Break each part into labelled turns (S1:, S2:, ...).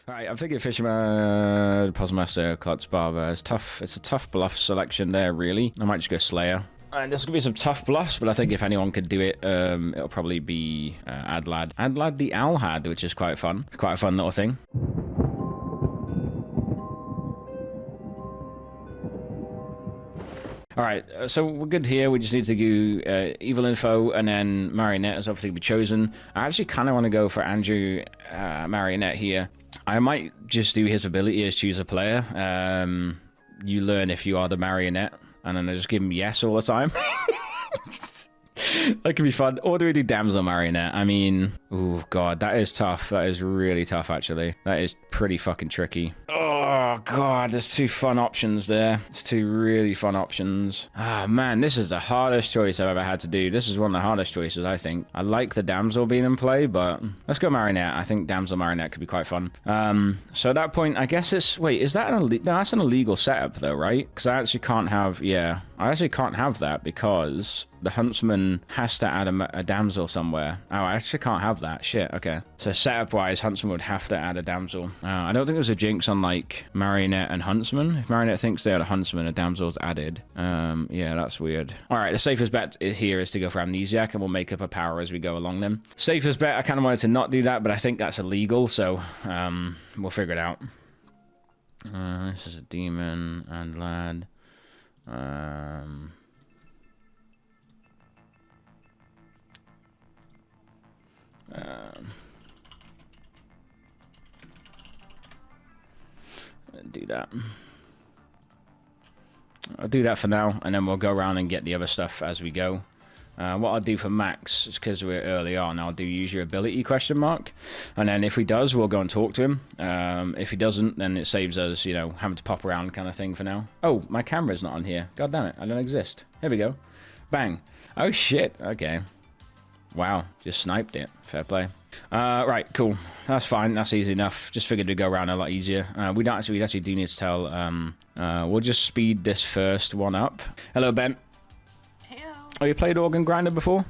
S1: All right, I'm thinking Fisherman, Postmaster, Klutz, Barber. It's tough. It's a tough bluff selection there, really. I might just go Slayer. And there's gonna be some tough bluffs, but I think if anyone could do it, it'll probably be Adlad. Adlad the Alhad, which is quite fun. Quite a fun little thing. All right, so we're good here. We just need to do Evil Info, and then Marionette has obviously been chosen. I actually kind of want to go for Andrew Marionette here. I might just do his ability as choose a player. You learn if you are the Marionette, and then I just give him yes all the time. That could be fun. Or do we do Damsel Marionette? I mean, oh god, that is tough. That is really tough, actually. That is pretty fucking tricky. Oh god, there's two fun options there. It's two really fun options. Ah, man, this is the hardest choice I've ever had to do. This is one of the hardest choices, I think. I like the Damsel being in play, but let's go Marionette. I think Damsel Marionette could be quite fun. So at that point, I guess it's... Wait, is that an illegal... No, that's an illegal setup, though, right? Because I actually can't have... Yeah, I actually can't have that because... The huntsman has to add a damsel somewhere. Oh, I actually can't have that. Shit, okay. So setup-wise, huntsman would have to add a damsel. I don't think there's a jinx on, like, Marionette and huntsman. If Marionette thinks they had a huntsman, a damsel's added. Yeah, that's weird. All right, the safest bet here is to go for Amnesiac, and we'll make up a power as we go along then. Safest bet, I kind of wanted to not do that, but I think that's illegal, so we'll figure it out. This is a demon and lad. Do that. I'll do that for now, and then we'll go around and get the other stuff as we go. What I'll do for Max is because we're early on, I'll do use your ability question mark, and then if he does, we'll go and talk to him. If he doesn't, then it saves us, you know, having to pop around kind of thing for now. Oh, my camera's not on here. God damn it, I don't exist. Here we go. Bang. Oh shit. Okay. Wow, just sniped it. Fair play. Right, cool. That's fine. That's easy enough. Just figured to go around a lot easier. We actually do need to tell. We'll just speed this first one up. Hello, Ben.
S2: Heyo.
S1: Oh, you played Organ Grinder before?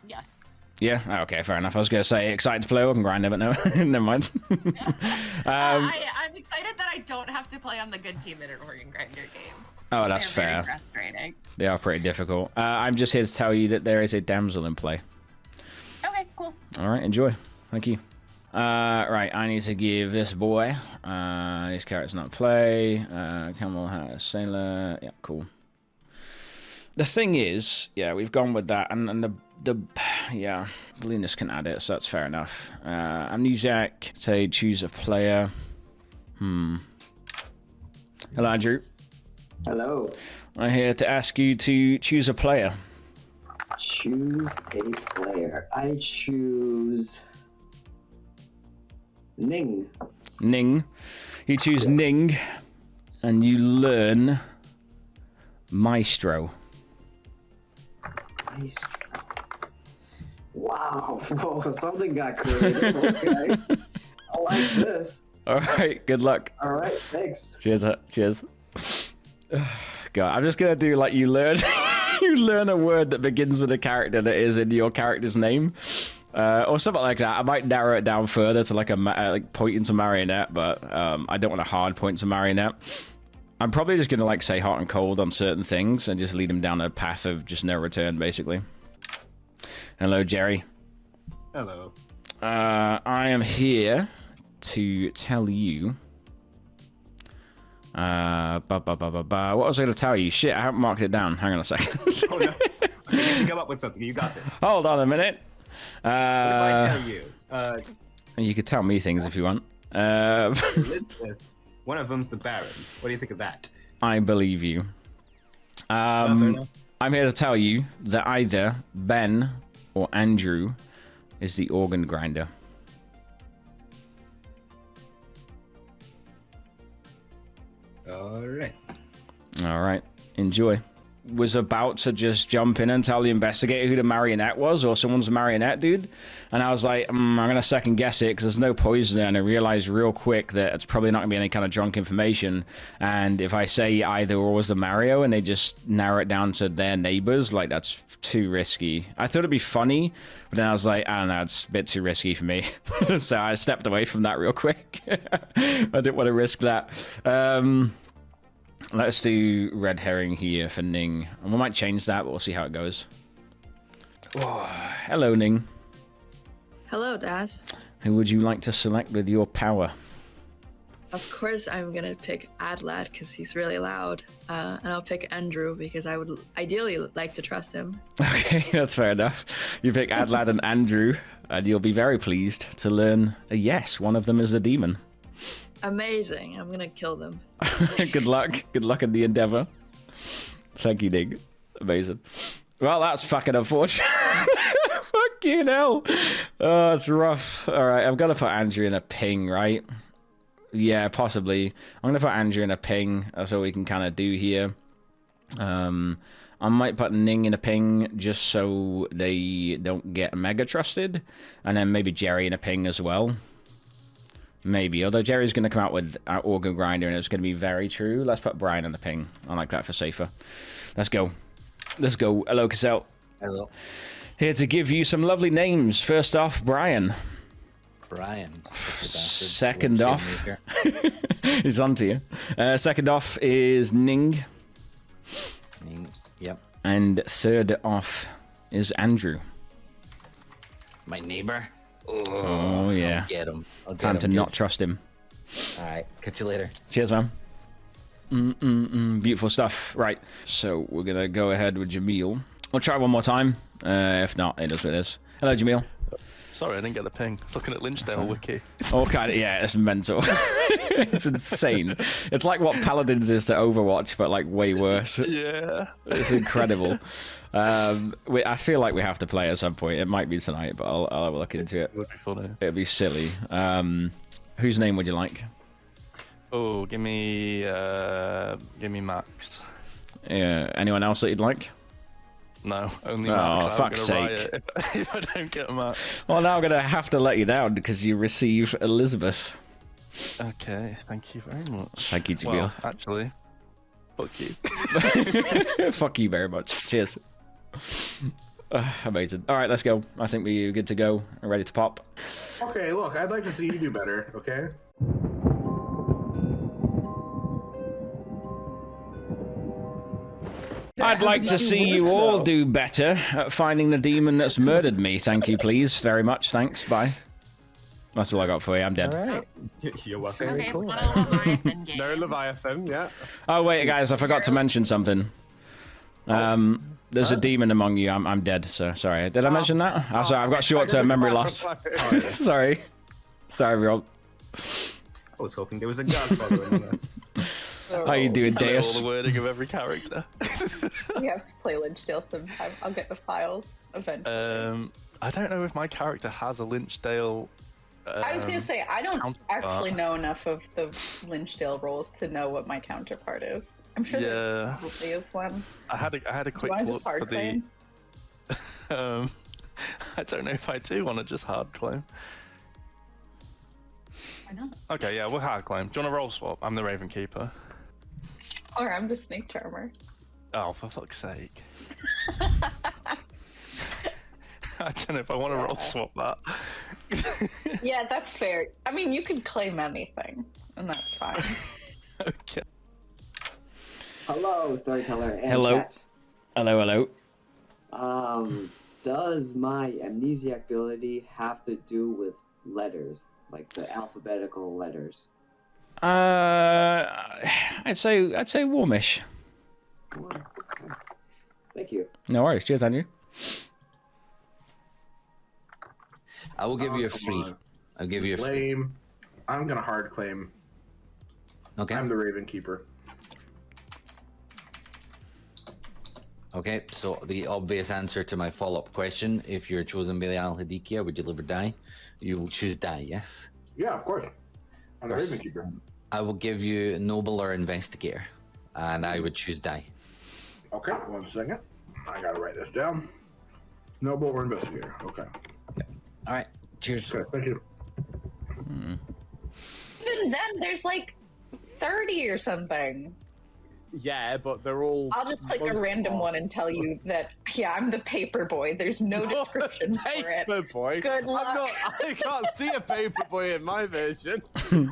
S2: Yes.
S1: Yeah. Oh, okay, fair enough. I was gonna say excited to play Organ Grinder, but no, never mind.
S2: I'm excited that I don't have to play on the good team in an Organ Grinder game.
S1: Oh, that's fair.
S2: Very frustrating.
S1: They are pretty difficult. I'm just here to tell you that there is a damsel in play.
S2: Okay, cool.
S1: All right, enjoy. Thank you. Right, I need to give this boy. This character's not play. Camel has sailor. Yeah, cool. The thing is, yeah, we've gone with that, and yeah, Linus can add it, so that's fair enough. Amnesiac, say choose a player. Hello, Andrew.
S3: Hello.
S1: I'm here to ask you to choose a player.
S3: Choose a player. I choose Ning.
S1: Ning. You choose Ning, and you learn Maestro.
S3: Maestro. Wow. Whoa, something got creative. Okay. I like this.
S1: All right, good luck.
S3: All right, thanks.
S1: Cheers. Cheers. God, I'm just gonna do like you learn. You learn a word that begins with a character that is in your character's name, or something like that. I might narrow it down further to like like pointing to Marionette, but I don't want a hard point to Marionette. I'm probably just gonna like say hot and cold on certain things and just lead him down a path of just no return, basically. Hello, Jerry.
S4: Hello.
S1: I am here to tell you. What was I going to tell you? Shit, I haven't marked it down. Hang on a second.
S4: Oh, no. You can come up with something. You got this.
S1: Hold on a minute.
S4: What did I tell you?
S1: You could tell me things if you want.
S4: Elizabeth, one of them's the Baron. What do you think of that?
S1: I believe you. I'm here to tell you that either Ben or Andrew is the organ grinder.
S4: All right.
S1: All right. Enjoy. was about to just jump in and tell the investigator who the marionette was, or someone's marionette dude. And I was like, I'm going to second guess it because there's no poison there. And I realized real quick that it's probably not going to be any kind of drunk information. And if I say either or was the Mario and they just narrow it down to their neighbors, like that's too risky. I thought it'd be funny, but then I was like, I don't know, it's a bit too risky for me. So I stepped away from that real quick. I didn't want to risk that. Let's do red herring here for Ning. And we might change that, but we'll see how it goes. Oh, hello, Ning.
S5: Hello, Daz.
S1: Who would you like to select with your power?
S5: Of course, I'm gonna pick Adlad because he's really loud, and I'll pick Andrew because I would ideally like to trust him.
S1: Okay, that's fair enough. You pick Adlad and Andrew, and you'll be very pleased to learn a yes, one of them is the demon.
S5: Amazing. I'm gonna kill them.
S1: Good luck. Good luck in the endeavor. Thank you, Ning. Amazing. Well, that's fucking unfortunate. Fucking hell. Oh, it's rough. All right, I've got to put Andrew in a ping, right? Yeah, possibly. I'm going to put Andrew in a ping. That's what we can kind of do here. I might put Ning in a ping just so they don't get mega trusted. And then maybe Jerry in a ping as well. Maybe, although Jerry's going to come out with Organ Grinder and it's going to be very true. Let's put Brian in the ping. I like that for safer. Let's go. Let's go. Hello, Cassell.
S6: Hello.
S1: Here to give you some lovely names. First off, Brian.
S6: Brian.
S1: Second off, he's on to you. Second off is Ning.
S6: Ning, yep.
S1: And third off is Andrew.
S6: My neighbor.
S1: Oh yeah.
S6: I'll get him. I'll get
S1: Time
S6: him
S1: to
S6: good.
S1: not trust him.
S6: All right. Catch you later.
S1: Cheers, man. Beautiful stuff. Right. So we're gonna go ahead with Jamil. We'll try one more time. If not, it is what it is. Hello, Jamil.
S7: Sorry, I didn't get the ping. I was looking at Lynchdale wiki.
S1: All kind of, yeah, it's mental. It's insane. It's like what Paladins is to Overwatch, but like way worse.
S7: Yeah.
S1: It's incredible. I feel like we have to play at some point. It might be tonight, but I'll have a look into it.
S7: It would be funny.
S1: It'd be silly. Whose name would you like?
S7: Oh, give me Max.
S1: Yeah. Anyone else that you'd like?
S7: No, only
S1: Oh,
S7: Max. I'm
S1: fuck's
S7: gonna riot
S1: sake.
S7: if I don't get Max.
S1: Well, now I'm gonna have to let you down because you receive Elizabeth.
S7: Okay, thank you very much.
S1: Thank you, Jamil.
S7: Well, actually, fuck you.
S1: Fuck you very much. Cheers. Amazing. All right, let's go. I think we're good to go. I'm ready to pop.
S8: Okay, look, I'd like to see you do better, okay?
S1: I'd like to see you all do better at finding the demon that's murdered me. Thank you, please. Very much. Thanks. Bye. That's all I got for you. I'm dead.
S6: All right.
S8: You're welcome.
S2: Okay,
S6: cool.
S2: one of the Leviathan game.
S8: No Leviathan, yeah.
S1: Oh, wait, guys. I forgot to mention something. There's a demon among you. I'm dead, so sorry. Did I mention that? Oh, sorry. I've got short-term memory loss. Sorry. Sorry, everyone.
S4: I was hoping there was a godfather among us.
S1: How you doing,
S7: I know all
S1: Deus?
S7: the wording of every character.
S9: We have to play Lynchdale sometime. I'll get the files eventually.
S7: I don't know if my character has a Lynchdale.
S9: I was gonna say I don't
S7: counterpart.
S9: actually know enough of the Lynchdale rules to know what my counterpart is. I'm sure there
S7: Yeah.
S9: probably is one.
S7: I had a
S9: Do you
S7: quick
S9: want to
S7: look
S9: just hard
S7: for the.
S9: claim?
S7: I don't know if I do want to just hard claim.
S9: Why not?
S7: Okay, yeah, we'll hard claim. Do you want to roll swap? I'm the Raven Keeper.
S9: Or I'm the Snake Charmer.
S7: Oh, for fuck's sake. I don't know if I want to roll swap that.
S9: Yeah, that's fair. I mean, you can claim anything, and that's fine.
S7: Okay.
S3: Hello, storyteller. And
S1: Hello.
S3: chat.
S1: Hello, hello.
S3: Does my amnesiac ability have to do with letters, like the alphabetical letters?
S1: I'd say warmish.
S3: Oh, okay. Thank you.
S1: No worries. Cheers, Andrew.
S6: I will give you a
S8: come
S6: free.
S8: on.
S6: I'll give you a free.
S8: Claim. I'm gonna hard claim.
S6: Okay.
S8: I'm the Raven Keeper.
S6: Okay, so the obvious answer to my follow-up question, if you're chosen by the Al-Hadikia, would you live or die? You will choose die, yes?
S8: Yeah, of course. I'm the
S6: Course.
S8: Raven Keeper.
S6: I will give you Noble or Investigator, and I would choose die.
S8: Okay, 1 second. I gotta write this down. Noble or investigator. Okay.
S6: All right. Cheers.
S8: Okay, thank you.
S9: Even then, there's like 30 or something.
S10: Yeah, but they're all.
S9: I'll just click a random one and tell you that, yeah, I'm the paper boy. There's no description for it.
S10: Paper boy.
S9: Good luck.
S10: I can't see a paper boy in my version.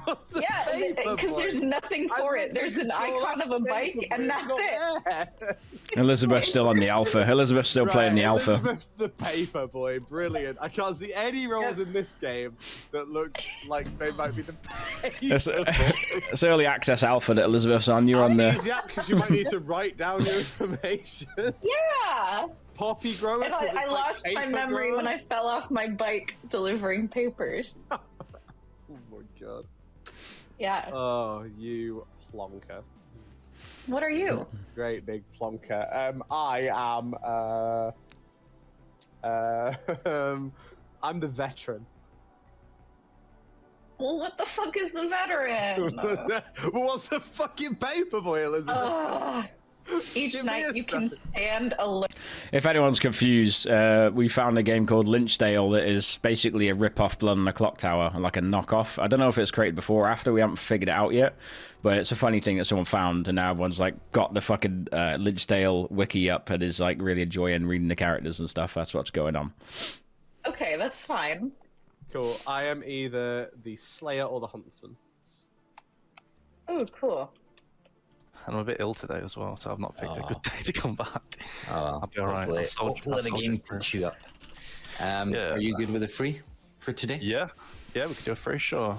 S10: What's a
S9: Yeah,
S10: paper
S9: because
S10: boy?
S9: there's nothing for it. There's an icon of a bike, and that's it.
S1: Elizabeth's still on the alpha. Elizabeth's still playing the alpha.
S10: Elizabeth's the paper boy. Brilliant. I can't see any roles in this game that look like they might be the paper boy.
S1: It's early access alpha that Elizabeth's on. You're on the.
S10: Because you might need to write down your information.
S9: Yeah.
S10: Poppy grower.
S9: And I lost my memory when I fell off my bike delivering papers.
S10: Oh my god.
S9: Yeah.
S10: Oh, you plonker.
S9: What are you?
S10: Great big plonker. I am. I'm the veteran.
S9: Well, what the fuck is the veteran?
S10: Well, what's a fucking paperboy, Elizabeth?
S9: Each
S10: Give me
S9: night
S10: a
S9: you can stand alone.
S1: If anyone's confused, we found a game called Lynchdale that is basically a rip-off Blood on a Clocktower, like a knockoff. I don't know if it's created before or after. We haven't figured it out yet, but it's a funny thing that someone found, and now everyone's like got the fucking Lynchdale wiki up and is like really enjoying reading the characters and stuff. That's what's going on.
S9: Okay, that's fine.
S10: Cool. I am either the Slayer or the Huntsman.
S9: Oh, cool.
S7: And I'm a bit ill today as well, so I've not picked a good day to come back. I'll be alright.
S6: Hopefully the game puts you up. Are you good with a free for today?
S7: Yeah, we could do a free, sure.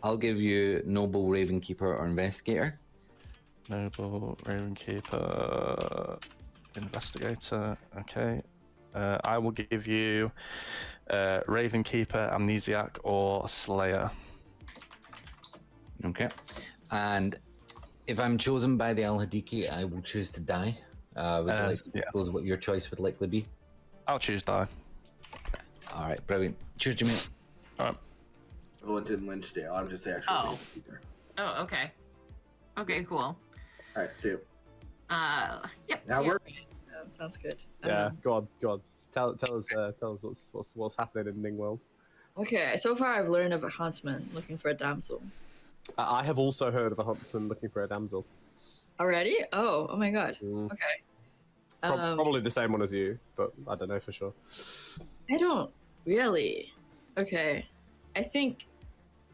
S6: I'll give you Noble, Ravenkeeper, or Investigator.
S7: Noble, Ravenkeeper, Investigator. Okay. I will give you Ravenkeeper, Amnesiac, or Slayer.
S6: Okay. And if I'm chosen by the Al-Hadiki, I will choose to die. Would you like to disclose what your choice would likely be?
S7: I'll choose die.
S6: All right, brilliant. Cheers, Jimmy.
S7: All right.
S8: Valentin Lynchdale. I'm just the actual speaker.
S2: Oh, okay. Okay, cool.
S8: All right, see you.
S2: Yep.
S8: Now we're.
S5: Sounds good.
S10: Yeah, go on. Tell us what's happening in Ning World.
S5: Okay, so far I've learned of a huntsman looking for a damsel.
S10: I have also heard of a huntsman looking for a damsel.
S5: Already? Oh my god. Okay.
S10: Probably the same one as you, but I don't know for sure.
S5: I don't really. Okay. I think.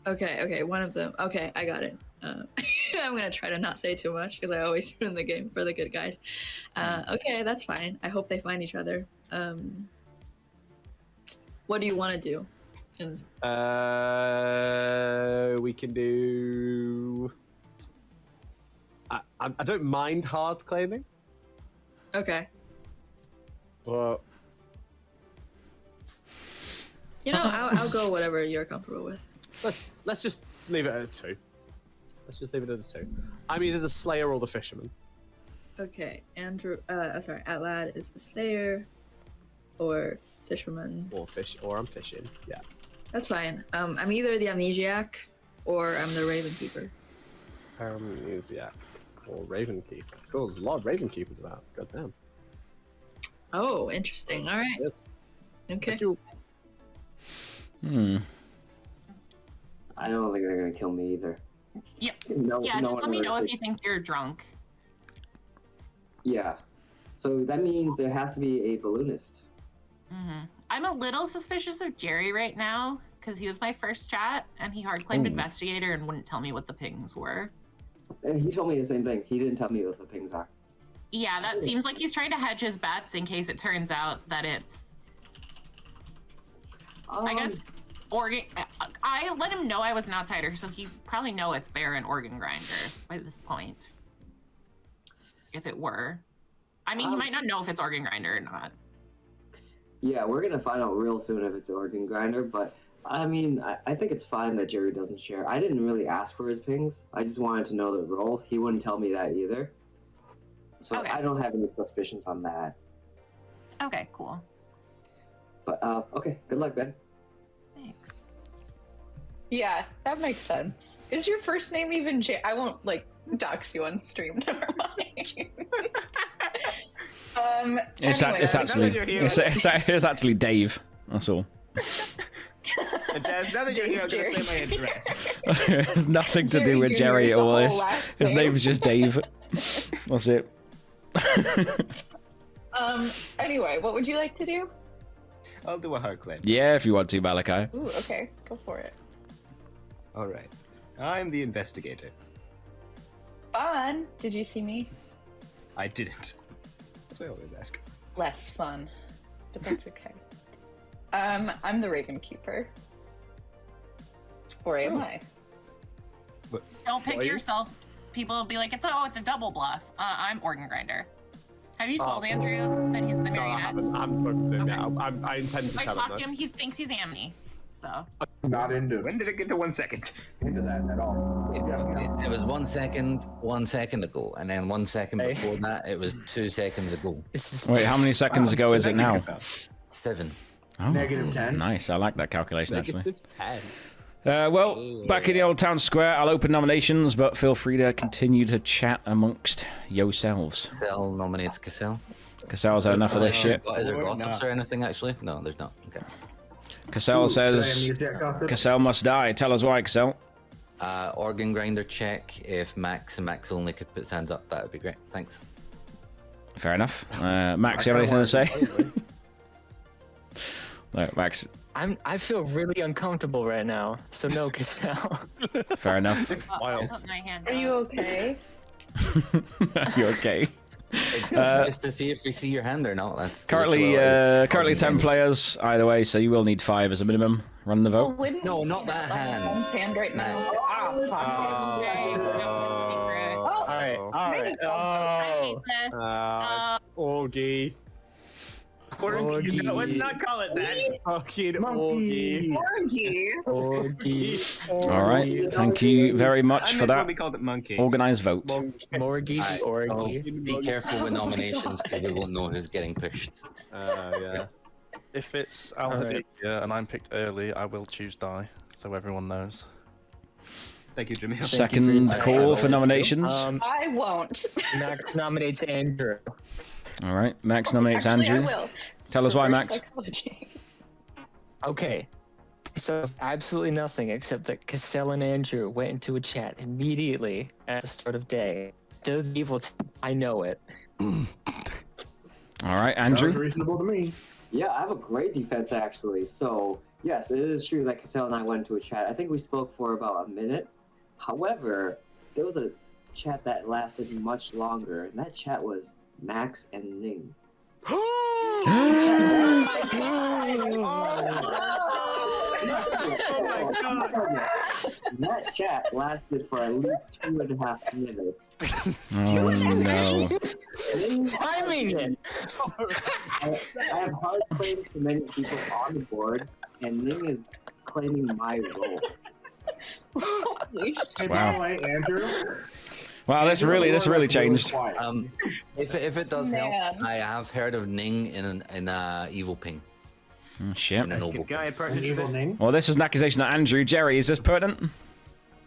S5: Okay, one of them. Okay, I got it. I'm gonna try to not say too much because I always ruin the game for the good guys. Okay, that's fine. I hope they find each other. What do you want to do?
S10: We can do. I don't mind hard claiming.
S5: Okay.
S10: But
S5: I'll go whatever you're comfortable with.
S10: let's just leave it at a 2. Let's just leave it at a 2. I'm either the Slayer or the Fisherman.
S5: Okay, Andrew. Sorry, Atlad is the Slayer, or Fisherman.
S10: Or I'm fishing. Yeah.
S5: That's fine. I'm either the Amnesiac or I'm the Ravenkeeper.
S10: Amnesiac or Ravenkeeper. Cool. There's a lot of Ravenkeepers about. God damn.
S5: Oh, interesting. All right.
S10: Yes.
S5: Okay.
S3: I don't think they're gonna kill me either.
S2: Yep.
S3: No,
S2: Yeah,
S3: no
S2: just
S3: one
S2: let me know
S3: really
S2: if you think you're drunk.
S3: Yeah. So that means there has to be a balloonist.
S2: I'm a little suspicious of Jerry right now because he was my first chat and he hard claimed investigator and wouldn't tell me what the pings were.
S3: He told me the same thing. He didn't tell me what the pings are.
S2: Yeah, that seems like he's trying to hedge his bets in case it turns out that it's. I guess organ. I let him know I was an outsider, so he probably know it's Bear and Organ Grinder by this point. If it were, I mean, he might not know if it's Organ Grinder or not.
S3: Yeah, we're gonna find out real soon if it's an organ grinder, but I mean, I think it's fine that Jerry doesn't share. I didn't really ask for his pings. I just wanted to know the role. He wouldn't tell me that either. So
S2: Okay.
S3: I don't have any suspicions on that.
S2: Okay, cool.
S3: But, okay, good luck, Ben.
S2: Thanks.
S9: Yeah, that makes sense. Is your first name even I won't, dox you on stream. Never mind.
S1: It's actually Dave. That's all.
S4: Jazz, now that you're here, I'm gonna say my address.
S1: It's nothing to do with Jerry at all. His name's just Dave. That's it.
S9: Anyway, what would you like to do?
S4: I'll do a hard claim.
S1: Yeah, if you want to, Malachi.
S9: Ooh, okay, go for it.
S4: All right. I'm the investigator.
S9: Fun. Did you see me?
S4: I didn't. That's what I always ask.
S9: Less fun, but that's okay. I'm the Raven Keeper. Or am I?
S2: Don't pick yourself. People will be like, it's a double bluff. I'm Organ Grinder. Have you told Andrew that he's the marionette?
S10: No, I haven't spoken to him yet. I intend to
S2: I
S10: tell him.
S2: talked to him. He thinks he's Amni. So.
S8: Not into
S4: When did it get to 1 second?
S8: into that at all.
S6: It was 1 second, 1 second ago, and then 1 second before that, it was 2 seconds ago.
S1: Wait, how many seconds ago is it now?
S6: 7.
S1: Oh,
S8: Negative 10.
S1: Nice. I like that calculation, actually.
S10: Negative 10.
S1: Well, back in the old town square, I'll open nominations, but feel free to continue to chat amongst yourselves.
S6: Cassell nominates Cassell.
S1: Cassell's had enough of this shit.
S6: Is there gossips or anything, actually? No, there's not. Okay.
S1: Cassell says, Cassell must die. Tell us why, Cassell.
S6: Organ grinder check. If Max and Max only could put his hands up, that would be great. Thanks.
S1: Fair enough. Max, you have anything to say? No, Max.
S11: I feel really uncomfortable right now, so no, Cassell.
S1: Fair enough.
S9: Are you okay?
S1: You okay?
S6: It's to see if we see your hand or not. That's
S1: currently 10 players either way, so you will need 5 as a minimum. Run the vote.
S6: No, not that hand.
S9: Hand right now.
S11: Alright.
S10: Orgy.
S4: Orgy. No, let's not call it that.
S10: Fucking orgy.
S9: Orgy.
S1: Alright, thank you very much for that.
S4: We called it monkey.
S1: Organised vote.
S11: Morgy, orgy.
S6: Be careful with nominations because we won't know who's getting pushed.
S10: Yeah.
S7: If it's Al-Hadikia and I'm picked early, I will choose die, so everyone knows.
S4: Thank you, Jimmy.
S1: Second call for nominations.
S9: I won't.
S11: Max nominates Andrew.
S1: All right, Max nominates
S9: Actually,
S1: Andrew.
S9: I will.
S1: Tell us why, Max.
S9: Psychology.
S11: Okay. So absolutely nothing except that Cassell and Andrew went into a chat immediately at the start of day. They're the evil I know it.
S1: All right, Andrew.
S8: Sounds reasonable to me.
S3: Yeah, I have a great defense actually. So yes, it is true that Cassell and I went into a chat. I think we spoke for about a minute. However, there was a chat that lasted much longer, and that chat was Max and Ning. That chat lasted for at least 2.5 minutes.
S1: Oh no.
S11: Timing it.
S3: I have hard claims to many people on the board, and Ning is claiming my role.
S8: Hey, by the way, Andrew.
S1: Wow, this really changed.
S6: If it does help, I have heard of Ning in Evil Ping.
S1: Oh, shit.
S6: In a noble
S4: Guy,
S1: Well, this is an accusation at Andrew. Jerry, is this pertinent?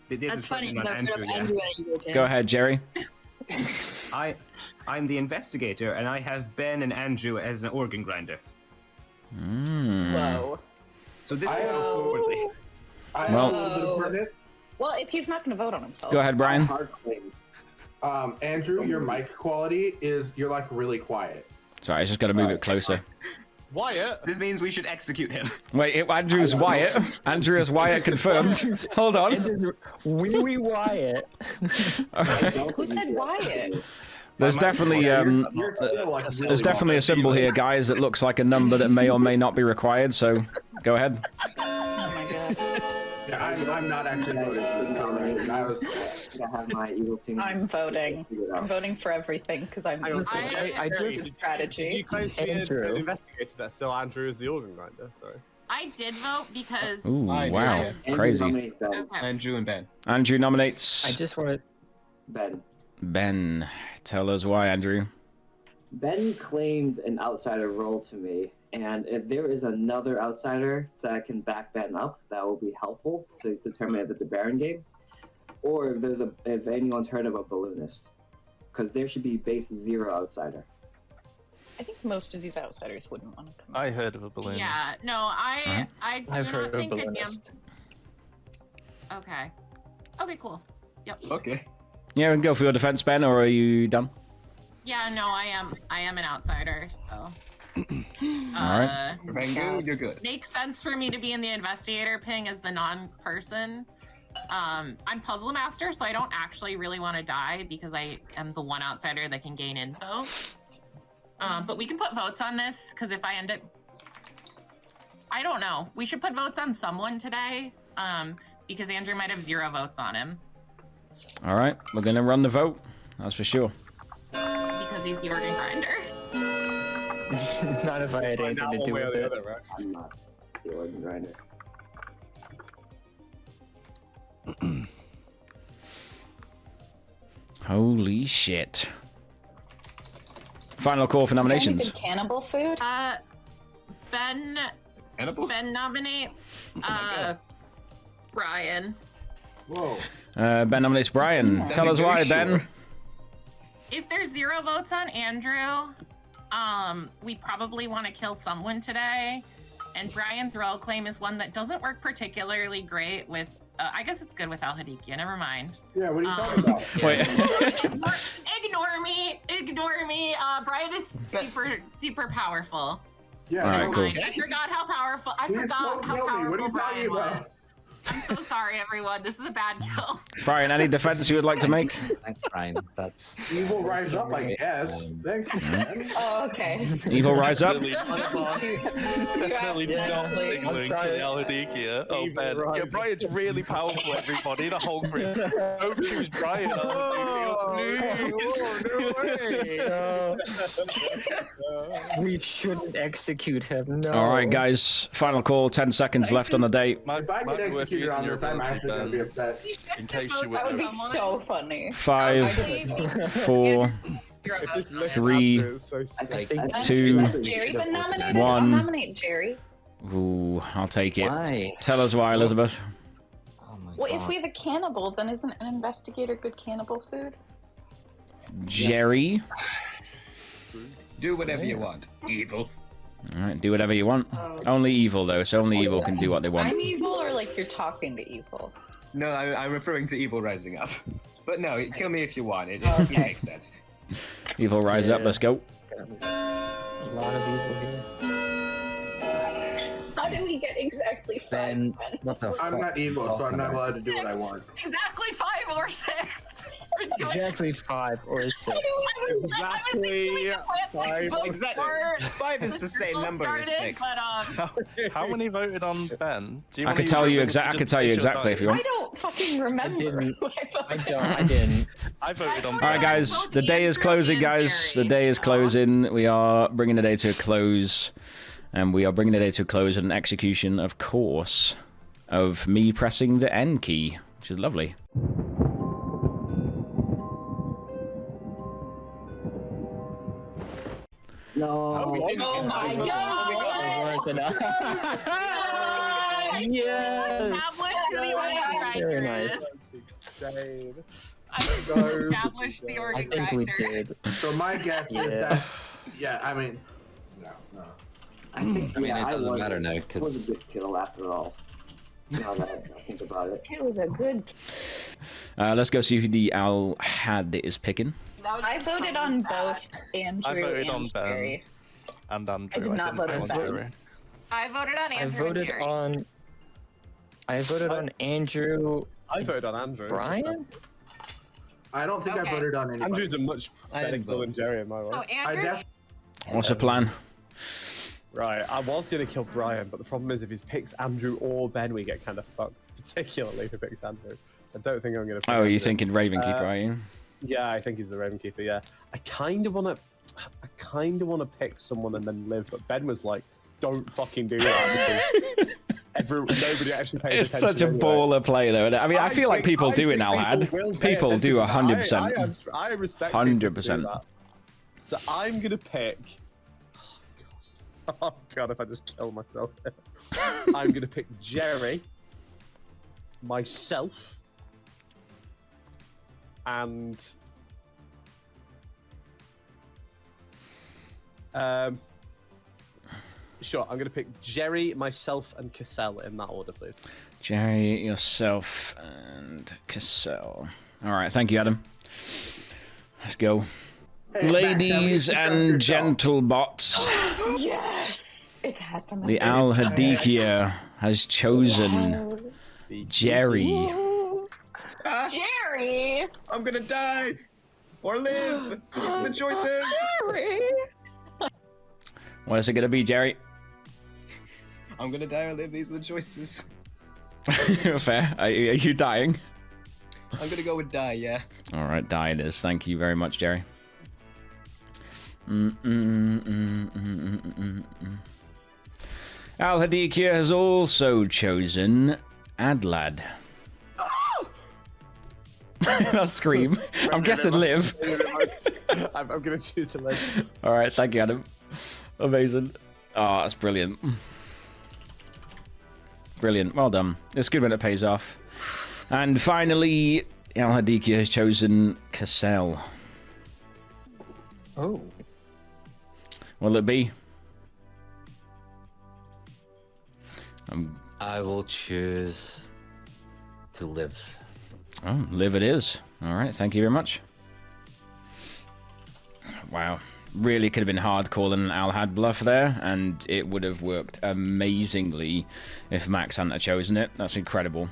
S5: That's funny. I've heard of Andrew and you okay?
S1: Go ahead, Jerry.
S4: I'm the investigator, and I have Ben and Andrew as an organ grinder.
S9: Whoa.
S4: So this can go forwardly.
S9: Well, if he's not going to vote on himself.
S1: Go ahead, Brian.
S8: Andrew, your mic quality you're like really quiet.
S1: Sorry, I just got to move it closer.
S10: Wyatt.
S4: This means we should execute him.
S1: Wait, Andrew is Wyatt. Andrew is Wyatt confirmed. Hold on.
S11: Wee Wyatt.
S9: Who said Wyatt?
S1: There's definitely there's definitely a symbol here, guys, that looks like a number that may or may not be required. So, go ahead.
S9: Oh my god.
S8: Yeah, I'm not actually voting.
S9: I'm voting. I'm voting for everything because I'm
S10: I just
S9: strategy.
S10: Did you claim to be an investigator that still Andrew is the organ grinder? Sorry.
S2: I did vote because.
S1: Ooh, wow, crazy.
S2: Okay.
S4: Andrew and Ben.
S1: Andrew nominates.
S11: I just want
S3: Ben.
S1: Ben, tell us why, Andrew.
S3: Ben claimed an outsider role to me, and if there is another outsider that can back Ben up, that will be helpful to determine if it's a Baron game, or if anyone's heard of a balloonist, because there should be base 0 outsider.
S9: I think most of these outsiders wouldn't want to come.
S7: I heard of a balloon.
S2: Yeah, no, I do
S11: I've
S2: not
S11: heard of a
S2: think a damn.
S11: balloonist.
S2: Okay. Okay, cool. Yep.
S4: Okay.
S1: Yeah, we can go for your defense, Ben, or are you done?
S2: Yeah, no, I am an outsider, so.
S1: Alright.
S4: You're good.
S2: Makes sense for me to be in the investigator ping as the non-person. I'm puzzle master, so I don't actually really want to die because I am the one outsider that can gain info. But we can put votes on this because if I end up, I don't know. We should put votes on someone today, because Andrew might have 0 votes on him.
S1: All right, we're gonna run the vote. That's for sure.
S2: Because he's the organ grinder.
S11: Not if I had anything to do with it.
S3: I'm not the organ grinder.
S1: Holy shit. Final call for nominations.
S9: Good cannibal food?
S2: Ben
S4: Cannibals?
S2: Ben nominates Brian.
S8: Whoa.
S1: Ben nominates Brian. Tell us why, Ben.
S2: If there's 0 votes on Andrew, we probably want to kill someone today. And Brian's role claim is one that doesn't work particularly great with. I guess it's good with Al Hadikia. Never mind.
S8: Yeah, what are you talking about?
S1: Wait.
S2: Ignore me. Ignore me. Brian is super powerful.
S8: Yeah,
S1: All right, cool.
S2: I forgot how powerful. I
S8: Please
S2: forgot
S8: don't
S2: how
S8: kill me. What are
S2: powerful
S8: you talking
S2: Brian was.
S8: about?
S2: I'm so sorry, everyone. This is a bad kill.
S1: Brian, any defense you would like to make?
S6: Thanks, Brian. That's
S8: Evil rise up, I guess. Thanks, man.
S9: Oh, okay.
S1: Evil rise up.
S7: Definitely not signaling to Al Hadikia. Oh, Ben. Yeah, Brian's really powerful, everybody. The whole group. Don't choose Brian.
S11: We shouldn't execute him. No.
S1: All right, guys. Final call. 10 seconds left on the date.
S8: If I get executed on this, I'm actually going to be upset.
S7: In case you
S9: That would be
S7: were.
S9: so funny.
S1: 5, 4,
S10: If this list
S1: 3,
S10: is so
S3: I
S10: sick.
S3: think- I
S1: Two,
S3: think
S9: Has Jerry been nominated?
S1: one.
S9: I'll nominate Jerry.
S1: Ooh, I'll take it.
S6: why.
S1: Tell us why, Elizabeth.
S6: Oh my
S9: Well,
S6: god.
S9: if we have a cannibal, then isn't an investigator good cannibal food?
S1: Jerry.
S4: Do whatever you want. Evil.
S1: All right, do whatever you want. Only evil, though, so only evil can do what they want.
S9: I'm evil, or like you're talking to evil?
S4: No, I'm referring to evil rising up. But no, kill me if you want. It
S9: Okay.
S4: makes sense.
S1: Evil rise up, let's go.
S11: A lot of evil here.
S9: How do we get exactly 5?
S6: Ben, what the fuck?
S8: I'm not evil, so I'm not allowed to do what I want.
S2: Exactly 5 or 6.
S11: Exactly 5 or 6.
S10: Exactly 5.
S4: Exactly. 5 is the same number as 6.
S7: How many voted on Ben? Do you
S1: I
S7: want
S1: could
S7: to
S1: tell
S7: use
S1: you
S7: everything
S1: I
S7: to
S1: could tell you
S7: just
S1: exactly if you
S9: I
S1: want.
S9: don't fucking remember.
S11: didn't.
S9: what I thought.
S11: I didn't.
S7: I voted on
S1: All right,
S7: Ben.
S1: guys, the day is closing, guys. The day is closing. We are bringing the day to a close. And we are bringing the day to a close with an execution, of course, of me pressing the N key, which is lovely.
S3: No.
S9: Oh my god!
S11: Yes. Very nice.
S10: That's insane.
S2: Established the
S11: I
S2: organ
S11: think we
S2: grinder.
S11: did.
S8: So my guess is that, yeah, I mean, no.
S3: I think,
S6: I mean,
S3: yeah,
S6: it doesn't
S3: was-
S6: matter now,
S3: It was
S6: 'cause-
S3: a good kill after all. Now that I think about it.
S9: It was a good.
S1: Let's go see who the Al Had is picking.
S9: I voted on both Andrew
S7: I voted
S9: and
S7: on Ben.
S9: Jerry.
S7: And Andrew.
S9: I did not vote
S7: didn't
S9: on
S7: vote
S9: Ben.
S2: I voted on
S11: I
S2: Andrew and
S11: voted
S2: Jerry.
S11: on. I voted on Andrew.
S10: I voted on Andrew.
S11: Brian.
S8: I don't think I
S2: Okay.
S8: voted on anybody.
S10: Andrew's a much
S4: I
S10: better
S4: didn't
S10: kill
S4: vote.
S10: than Jerry in my
S2: Oh,
S10: mind.
S8: I
S2: Andrew?
S8: def-
S1: What's the plan?
S10: Right, I was going to kill Brian, but the problem is if he picks Andrew or Ben, we get kind of fucked, particularly if he picks Andrew. So I don't think I'm going to.
S1: Oh, are you thinking Ravenkeeper, are you?
S10: Yeah, I think he's the Ravenkeeper. Yeah, I kind of want to pick someone and then live, but Ben was like, "Don't fucking do that," because nobody actually pays
S1: It's
S10: attention.
S1: such a
S10: anyway.
S1: baller play, though. Isn't it? I mean, I feel like people do in Alhad. People do 100%.
S10: I respect
S1: 100%.
S10: 100%. So I'm gonna pick. Oh god, if I just kill myself. I'm gonna pick Jerry, myself, and Sure, I'm going to pick Jerry, myself, and Cassell in that order, please.
S1: Jerry, yourself, and Cassell. All right, thank you, Adam. Let's go.
S8: Hey,
S1: Ladies
S8: Max,
S1: and gentlebots,
S9: Yes, it's happening.
S1: the Al Hadikia has chosen Jerry.
S9: Jerry!
S4: I'm gonna die or live. What's the choices?
S9: Jerry!
S1: What is it going to be, Jerry?
S4: I'm gonna die or live. These are the choices.
S1: Fair. Are you dying?
S4: I'm gonna go with die. Yeah.
S1: All right, die it is. Thank you very much, Jerry. Al Hadikia has also chosen Adlad. That scream. I'm guessing live.
S10: I'm going to choose to live.
S1: All right, thank you, Adam. Amazing. Oh, that's brilliant. Brilliant. Well done. It's good when it pays off. And finally, Al Hadikia has chosen Cassell.
S11: Oh.
S1: Will it be?
S6: I will choose to live.
S1: Oh, live it is. All right, thank you very much. Wow. Really could have been hard calling an Al-Had bluff there, and it would have worked amazingly if Max hadn't have chosen it. That's incredible.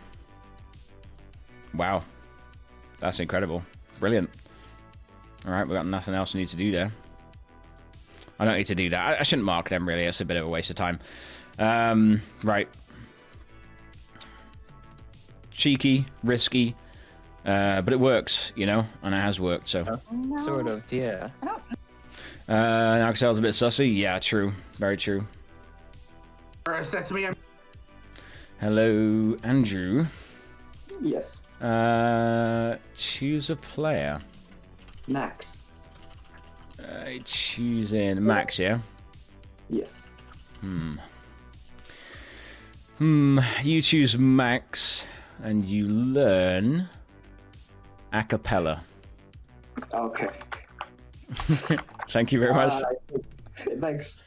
S1: Wow. That's incredible. Brilliant. All right, we've got nothing else we need to do there. I don't need to do that. I shouldn't mark them, really. It's a bit of a waste of time. Right. Cheeky, risky, but it works, you know, and it has worked, so.
S9: No.
S11: Sort of, yeah.
S1: Axel's a bit sussy. Yeah, true. Very true.
S8: Sesame.
S1: Hello, Andrew.
S3: Yes.
S1: Choose a player.
S3: Max.
S1: Choosing Max, yeah?
S3: Yes.
S1: You choose Max, and you learn a cappella.
S3: Okay.
S1: Thank you very much.
S3: Thanks.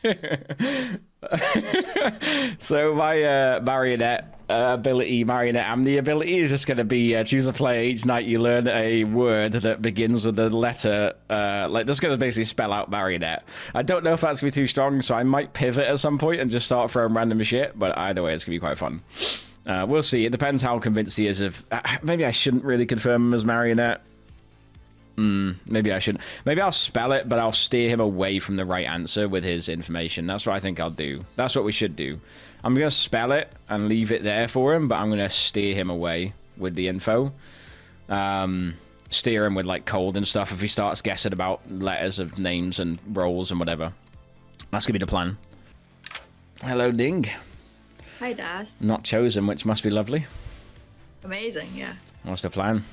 S1: So my marionette ability is just going to be choose a player each night. You learn a word that begins with the letter like that's going to basically spell out marionette. I don't know if that's going to be too strong, so I might pivot at some point and just start throwing random shit, but either way it's going to be quite fun. We'll see. It depends how convinced he is of maybe I shouldn't really confirm him as marionette. Maybe I shouldn't. Maybe I'll spell it, but I'll steer him away from the right answer with his information. That's what I think I'll do. That's what we should do. I'm going to spell it and leave it there for him, but I'm going to steer him away with the info. Steer him with, like, cold and stuff if he starts guessing about letters of names and roles and whatever. That's going to be the plan. Hello, Ding.
S5: Hi, Das.
S1: Not chosen, which must be lovely.
S5: Amazing, yeah.
S1: What's the plan?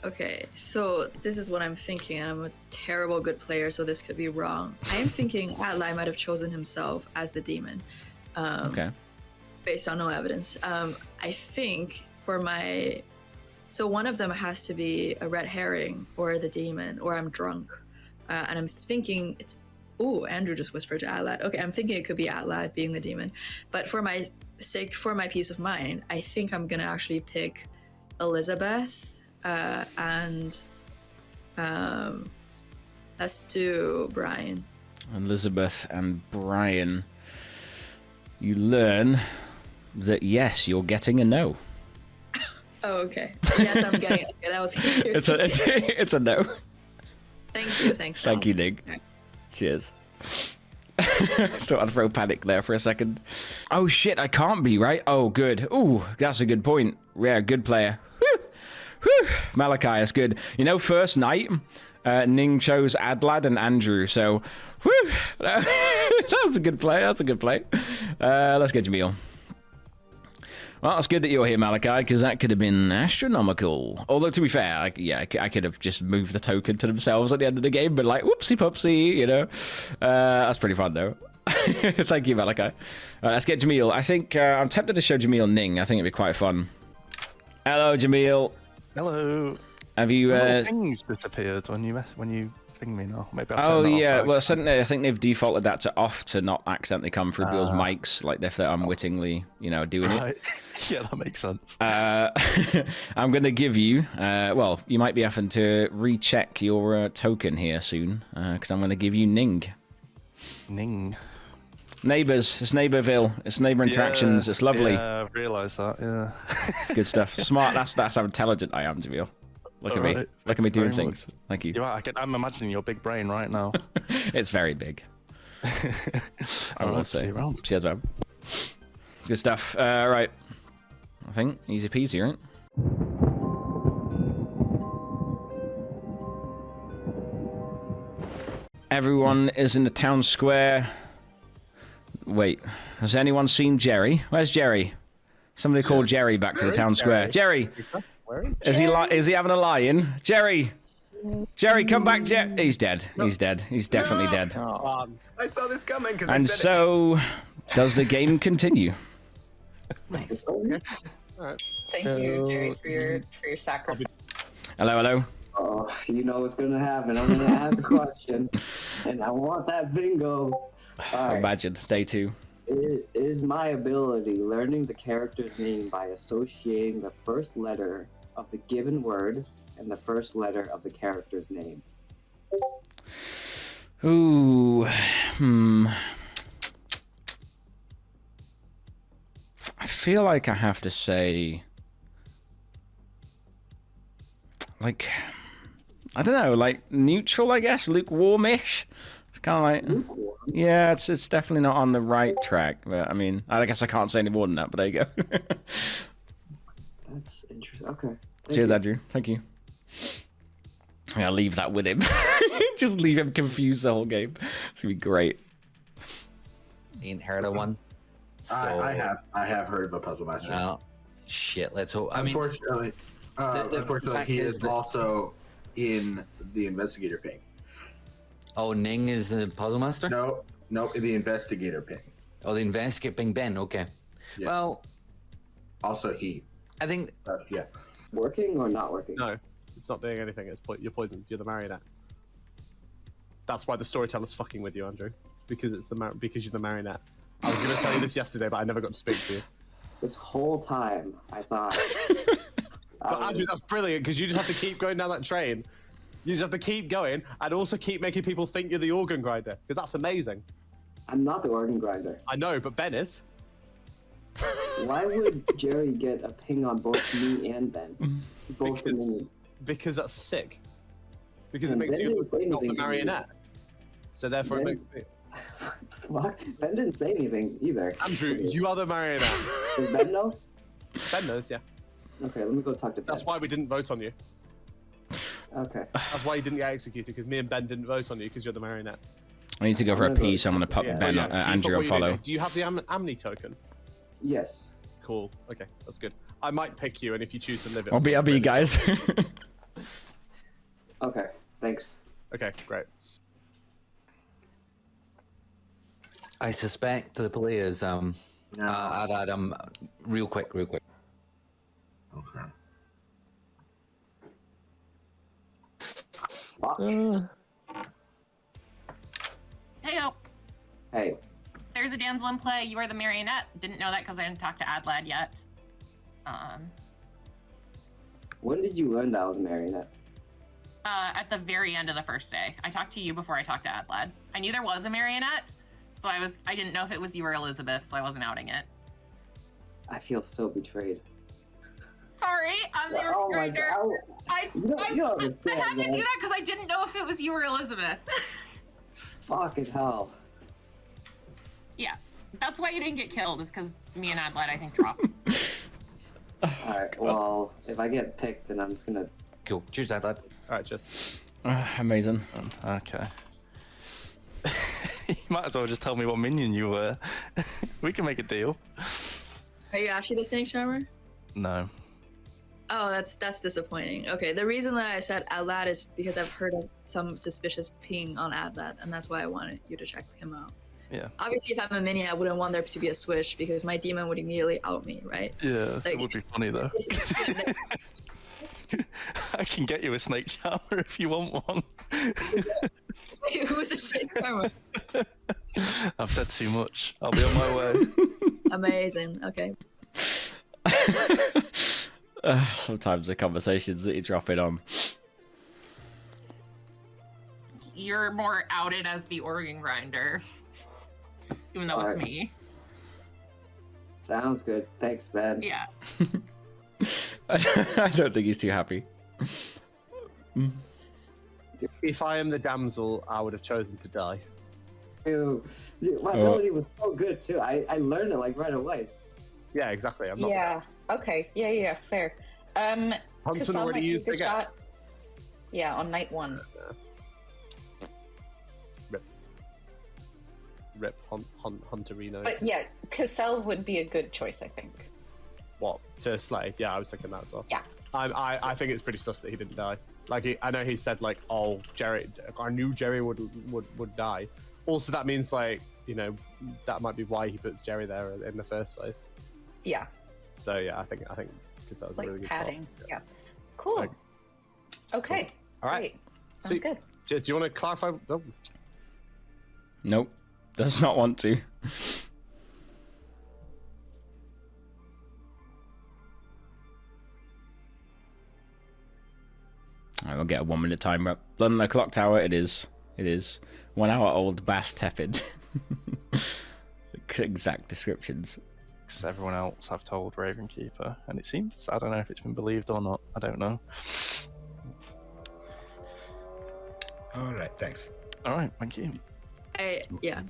S5: Okay, so this is what I'm thinking, and I'm a terrible good player, so this could be wrong. I am thinking Adlai might have chosen himself as the demon.
S1: Okay.
S5: Based on no evidence. I think for my... So one of them has to be a red herring or the demon, or I'm drunk. And I'm thinking it's... Ooh, Andrew just whispered to Adlai. Okay, I'm thinking it could be Adlai being the demon. But for my sake, for my peace of mind, I think I'm going to actually pick Elizabeth. And let's do Brian.
S1: Elizabeth and Brian. You learn that yes, you're getting a no.
S5: Oh, okay. Yes, I'm getting it. Okay, that was
S1: It's a no.
S5: Thank you. Thanks.
S1: Thank you, Nick.
S5: Okay.
S1: Cheers. Thought I'd throw panic there for a second. Oh shit, I can't be, right? Oh, good. Ooh, that's a good point. Yeah, good player. Whew. Malachi, that's good. You know, first night, Ning chose Adlad and Andrew, so whew, that was a good play. That's a good play. Let's get Jamil. Well, it's good that you're here, Malachi, because that could have been astronomical. Although, to be fair, I could have just moved the token to themselves at the end of the game, but like, whoopsie pupsie, you know. That's pretty fun, though. Thank you, Malachi. All right, let's get Jamil. I think I'm tempted to show Jamil Ning. I think it'd be quite fun. Hello, Jamil.
S7: Hello.
S1: Have you?
S7: Things disappeared when you ping me now. Maybe I'll
S1: Oh
S7: turn that off
S1: yeah,
S7: now.
S1: well I think they've defaulted that to off to not accidentally come through people's mics, like if they're unwittingly, doing it.
S7: Right. Yeah, that makes sense.
S1: I'm gonna give you, well, you might be having to recheck your token here soon, because I'm gonna give you Ning.
S7: Ning.
S1: Neighbours, it's Neighbourville, it's neighbour interactions, it's lovely.
S7: Yeah, I've realised that, yeah.
S1: It's good stuff. Smart, that's how intelligent I am, Jamil. Look at me.
S7: Alright,
S1: Look at me
S7: thank you
S1: doing
S7: very
S1: things. Thank you.
S7: You are, I'm imagining your big brain right now.
S1: It's very big. I will say. Cheers, man. Good stuff. Right. I think easy peasy, right? Everyone is in the town square. Wait, has anyone seen Jerry? Where's Jerry? Somebody call Jerry back to the town square. Jerry!
S10: Where is
S1: Is he having a lie-in? Jerry! Jerry, come back, Jerry! He's dead. He's dead. He's definitely dead.
S4: I saw this coming because
S1: And so, does the game continue?
S9: Nice.
S10: Alright.
S9: Thank you, Jerry, for your sacrifice.
S1: Hello, hello.
S3: Oh, you know what's gonna happen. I'm gonna ask a question, and I want that bingo. All right.
S1: Imagine, day 2.
S3: Is my ability learning the character's name by associating the first letter of the given word and the first letter of the character's name?
S1: Ooh, I feel like I have to say, like, I don't know, like neutral, I guess, lukewarmish. It's kind of like, yeah, it's definitely not on the right track. But I mean, I guess I can't say any more than that. But there you go.
S3: That's interesting. Okay.
S1: Cheers, Andrew. Thank you. I'll leave that with him. Just leave him confused the whole game. It's gonna be great.
S6: Ain't heard of one. So,
S8: I have heard of a puzzle master.
S6: No, shit. Let's hope. I mean,
S8: Unfortunately,
S6: the
S8: he
S6: fact
S8: is
S6: that-
S8: also in the investigator ping.
S6: Oh, Ning is the puzzle master.
S8: No, the investigator ping.
S6: Oh, the investigator ping Ben. Okay.
S8: Yeah.
S6: Well,
S8: also he.
S6: I think.
S8: Yeah.
S3: Working or not working?
S10: No, it's not doing anything. You're poisoned. You're the marionette. That's why the storyteller's fucking with you, Andrew. Because because you're the marionette. I was going to tell you this yesterday, but I never got to speak to you.
S3: This whole time, I thought.
S10: But Andrew, that's brilliant because you just have to keep going down that train. You just have to keep going and also keep making people think you're the organ grinder because that's amazing.
S3: I'm not the organ grinder.
S10: I know, but Ben is.
S3: Why would Jerry get a ping on both me and Ben? Both
S10: Because that's sick. Because
S3: And
S10: it makes
S3: Ben
S10: you
S3: didn't say
S10: look not the
S3: anything to me.
S10: marionette. So therefore it
S3: Ben-
S10: makes me...
S3: What? Ben didn't say anything either.
S10: Andrew, you are the marionette.
S3: Does Ben know?
S10: Ben knows, yeah.
S3: Okay, let me go talk to Ben.
S10: That's why we didn't vote on you.
S3: Okay.
S10: That's why you didn't get executed, because me and Ben didn't vote on you because you're the marionette.
S1: I need to go for a pee, so I'm gonna pop
S10: Yeah.
S1: Ben,
S10: Oh, yeah. Keep
S1: Andrew
S10: up
S1: on
S10: what you're
S1: follow.
S10: doing. Do you have the Amni token?
S3: Yes.
S10: Cool. Okay, that's good. I might pick you, and if you choose to live it,
S1: I'll be you guys.
S3: Okay, thanks.
S10: Okay, great.
S6: I suspect the players. Real quick.
S8: Okay.
S2: Heyo.
S3: Hey.
S2: There's a damsel in play. You are the marionette. Didn't know that because I didn't talk to Adlad yet.
S3: When did you learn that I was a marionette?
S2: At the very end of the first day. I talked to you before I talked to Adlad. I knew there was a marionette, so I didn't know if it was you or Elizabeth, so I wasn't outing it.
S3: I feel so betrayed.
S2: Sorry, I'm the
S3: Oh my
S2: grinder.
S3: God.
S2: I
S3: You don't
S2: had
S3: understand,
S2: to do
S3: man.
S2: that because I didn't know if it was you or Elizabeth.
S3: Fucking hell.
S2: Yeah, that's why you didn't get killed, is because me and Adlad, I think, dropped.
S3: Alright, well, if I get picked, then I'm just gonna...
S6: Cool. Cheers, Adlad.
S10: Alright, cheers.
S1: Amazing.
S7: Okay. You might as well just tell me what minion you were. We can make a deal.
S5: Are you actually the snake charmer?
S7: No.
S5: Oh, that's disappointing. Okay, the reason that I said Adlad is because I've heard of some suspicious ping on Adlad, and that's why I wanted you to check him out.
S7: Yeah.
S5: Obviously, if I'm a minion, I wouldn't want there to be a switch because my demon would immediately out me, right?
S7: Yeah,
S5: Like,
S7: it would be funny though.
S5: it's-
S7: I I can get you a snake charmer if you want one.
S5: Wait, who's a snake charmer?
S7: I've said too much. I'll be on my way.
S5: Amazing. Okay.
S1: Sometimes the conversations that you drop in on.
S2: You're more outed as the organ grinder, even though it's me.
S3: Sounds good. Thanks, Ben.
S2: Yeah.
S1: I don't think he's too happy.
S10: If I am the damsel, I would have chosen to die.
S3: Ew. My ability was so good too. I learned it like right away.
S10: Yeah, exactly. I'm not.
S9: Yeah. Okay. Yeah. Fair.
S10: Huntsman
S9: Cassell
S10: already
S9: might
S10: used
S9: take
S10: the
S9: a
S10: gas.
S9: shot. Yeah, on night 1.
S10: Rip Hunterino.
S9: But yeah, Cassell would be a good choice, I think.
S10: What, to slay? Yeah, I was thinking that as well.
S9: Yeah.
S10: I think it's pretty sus that he didn't die. Like I know he said like, oh, Jerry, I knew Jerry would die. Also, that means like, you know, that might be why he puts Jerry there in the first place.
S9: Yeah.
S10: So yeah, I think Cassell's
S9: It's
S10: a
S9: like
S10: really good
S9: padding.
S10: shot.
S9: Yeah. Cool. Okay.
S10: All right.
S9: Great. Sounds
S10: Sweet.
S9: good.
S10: Jez, do you want to clarify? Oh.
S1: Nope. Does not want to. Alright, we'll get a 1 minute timer up. London Clocktower, it is. It is. 1 hour old, bass tepid. Exact descriptions.
S7: Because everyone else have told Ravenkeeper, and it seems, I don't know if it's been believed or not. I don't know.
S12: Alright, thanks.
S7: Alright, thank you.
S5: Yeah.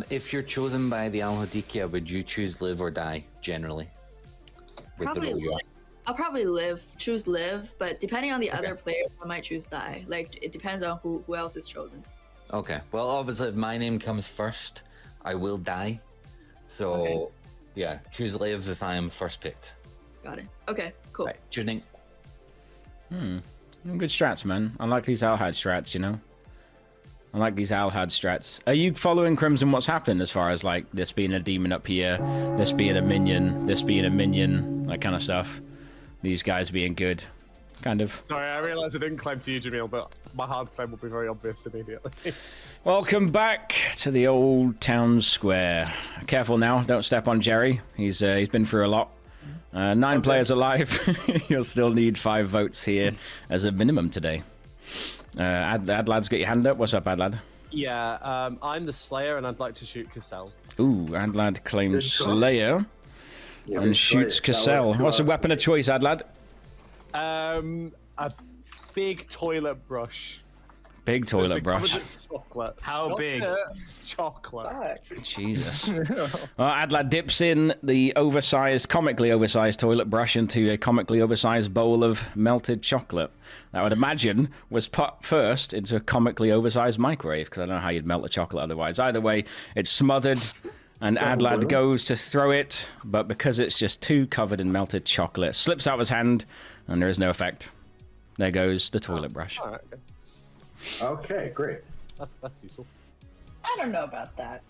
S6: If you're chosen by the Al-Hadikia, would you choose live or die, generally? With the
S5: Probably
S6: role you
S5: live. I'll probably choose live, but depending on the other players, I might choose die. Like, it depends on who else is chosen.
S6: Okay. Well, obviously, if my name comes first, I will die. So, yeah, choose live if I am first picked.
S5: Got it. Okay, cool.
S6: Right, choosing.
S1: Good strats, man. I like these Alhad strats, you know? I like these Alhad strats. Are you following Crimson what's happened as far as, like, this being a demon up here, this being a minion, that kind of stuff? These guys being good. Kind of.
S10: Sorry, I realised I didn't claim to you, Jamil, but my hard claim will be very obvious immediately.
S1: Welcome back to the old town square. Careful now, don't step on Jerry. He's been through a lot. 9 players alive. You'll still need 5 votes here as a minimum today. Adlad's got your hand up. What's up, Adlad?
S10: Yeah, I'm the Slayer, and I'd like to shoot Cassell.
S1: Ooh, Adlad claims Slayer and shoots Cassell. What's the weapon of choice, Adlad?
S10: A big toilet brush.
S1: Big toilet brush.
S10: Chocolate.
S4: How big?
S10: Chocolate.
S1: Jesus. Well, Adlad dips in the comically oversized toilet brush into a comically oversized bowl of melted chocolate. That I would imagine was put first into a comically oversized microwave, because I don't know how you'd melt the chocolate otherwise. Either way, it's smothered, and Adlad goes to throw it, but because it's just too covered in melted chocolate, slips out of his hand, and there is no effect. There goes the toilet brush.
S10: All right, okay.
S8: Okay, great.
S10: That's useful.
S9: I don't know about that.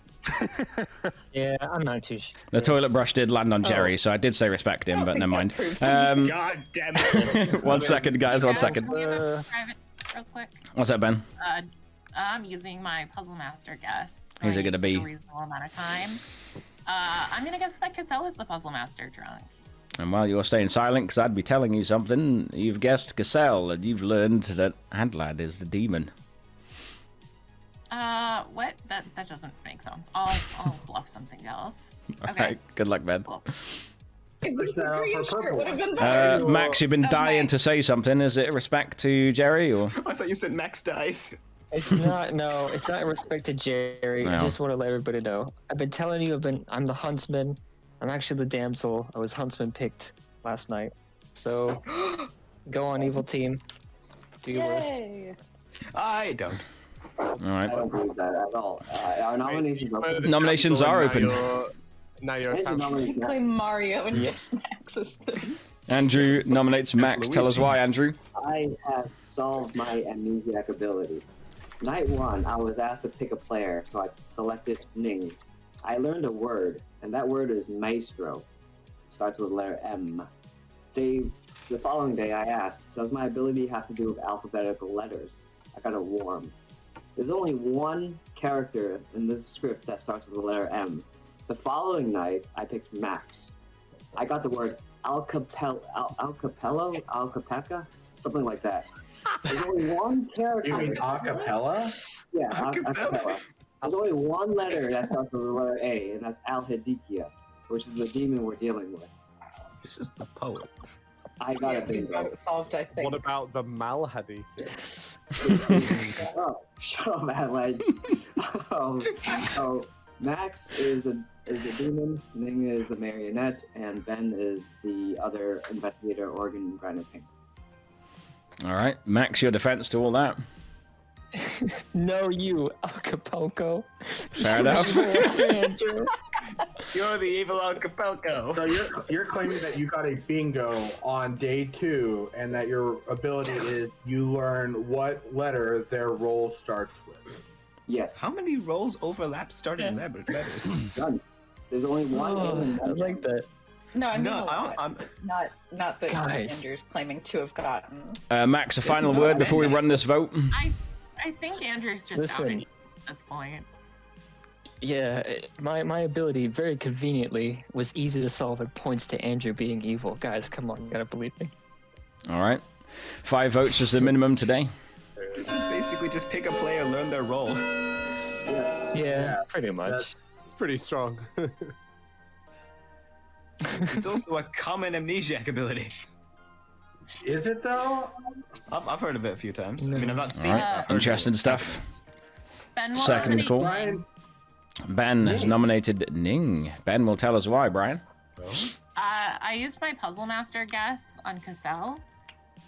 S11: Yeah, I'm not too sure.
S1: The toilet brush did land on Jerry, so I did say respect him, but never mind.
S4: God damn it.
S1: 1 second, guys, 1 second.
S2: Can we have a private real quick?
S1: What's that, Ben?
S2: I'm using my Puzzle Master guess.
S1: Who's it gonna be?
S2: A reasonable amount of time. I'm gonna guess that Cassell is the Puzzle Master drunk.
S1: And while you're staying silent, because I'd be telling you something, you've guessed Cassell, and you've learned that Adlad is the demon.
S2: What? That doesn't make sense. I'll bluff something else. Okay.
S1: Alright, good luck, Ben.
S2: Cool.
S1: Max, you've been dying to say something. Is it respect to Jerry, or?
S4: I thought you said Max dies.
S11: It's not, no, it's not in respect to Jerry.
S1: No.
S11: I just want to let everybody know. I've been telling you, I'm the huntsman. I'm actually the damsel. I was huntsman picked last night. So, go on, evil team. Do your worst.
S4: I don't.
S1: Alright.
S3: I don't believe that at all. Our nominations are
S1: Nominations are open.
S10: Now you're a
S3: nomination.
S9: You play Mario and yes, Max is the...
S1: Andrew nominates Max. Tell us why, Andrew.
S3: I have solved my amnesiac ability. Night 1, I was asked to pick a player, so I selected Ning. I learned a word, and that word is maestro. Starts with letter M. Day The following day, I asked, does my ability have to do with alphabetical letters? I got a warm. There's only one character in this script that starts with the letter M. The following night, I picked Max. I got the word Alcapeca, something like that. There's only one character.
S8: You mean acapella?
S3: Yeah, acapella. There's only one letter that starts with the letter A, and that's Alhadikia, which is the demon we're dealing with.
S4: This is the poet.
S3: I got it.
S9: We got it solved, I think.
S10: What about the Malhadithia?
S3: Shut up, Adelaide. So Max is the demon, Ning is the marionette, and Ben is the other investigator, organ grinder pink.
S1: All right, Max, your defense to all that.
S11: No, you, Acapulco.
S1: Fair enough.
S11: Andrew.
S4: You're the evil Acapulco.
S8: So you're claiming that you got a bingo on day 2, and that your ability is you learn what letter their roll starts with.
S3: Yes.
S4: How many rolls overlap starting letters?
S3: None. There's only one.
S11: I like that.
S9: No, I mean
S4: No,
S9: not that
S11: Guys.
S9: Andrew's claiming to have gotten.
S1: Max, a final word before we run this vote.
S2: I think Andrew's just
S11: Listen.
S2: outed at this point.
S11: Yeah, my ability very conveniently was easy to solve. It points to Andrew being evil. Guys, come on, you gotta believe me.
S1: All right, 5 votes is the minimum today.
S4: This is basically just pick a player, learn their role.
S11: Yeah, pretty much.
S10: It's pretty strong.
S4: It's also a common amnesiac ability.
S8: Is it though?
S4: I've heard of it a few times. I mean, I've not seen
S1: All
S4: it.
S1: right,
S4: I've heard
S1: interesting stuff.
S2: Ben will
S1: Second
S2: nominate
S1: call.
S2: Ning.
S1: Ben has nominated Ning. Ben will tell us why, Brian.
S2: I used my Puzzle Master guess on Cassell,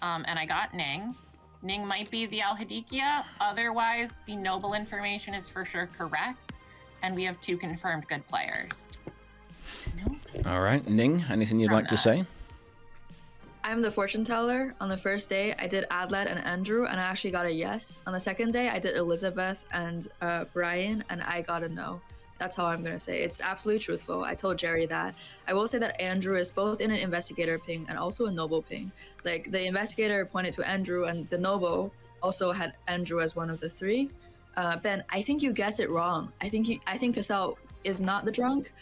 S2: and I got Ning. Ning might be the Alhadikia. Otherwise, the noble information is for sure correct, and we have 2 confirmed good players.
S1: All right, Ning, anything you'd like to say?
S5: I'm the fortune teller. On the first day, I did Adlet and Andrew, and I actually got a yes. On the second day, I did Elizabeth and Brian, and I got a no. That's how I'm gonna say. It's absolutely truthful. I told Jerry that. I will say that Andrew is both in an investigator ping and also a noble ping. Like, the investigator pointed to Andrew, and the noble also had Andrew as one of the 3. Ben, I think you guessed it wrong. I think Cassell is not the drunk.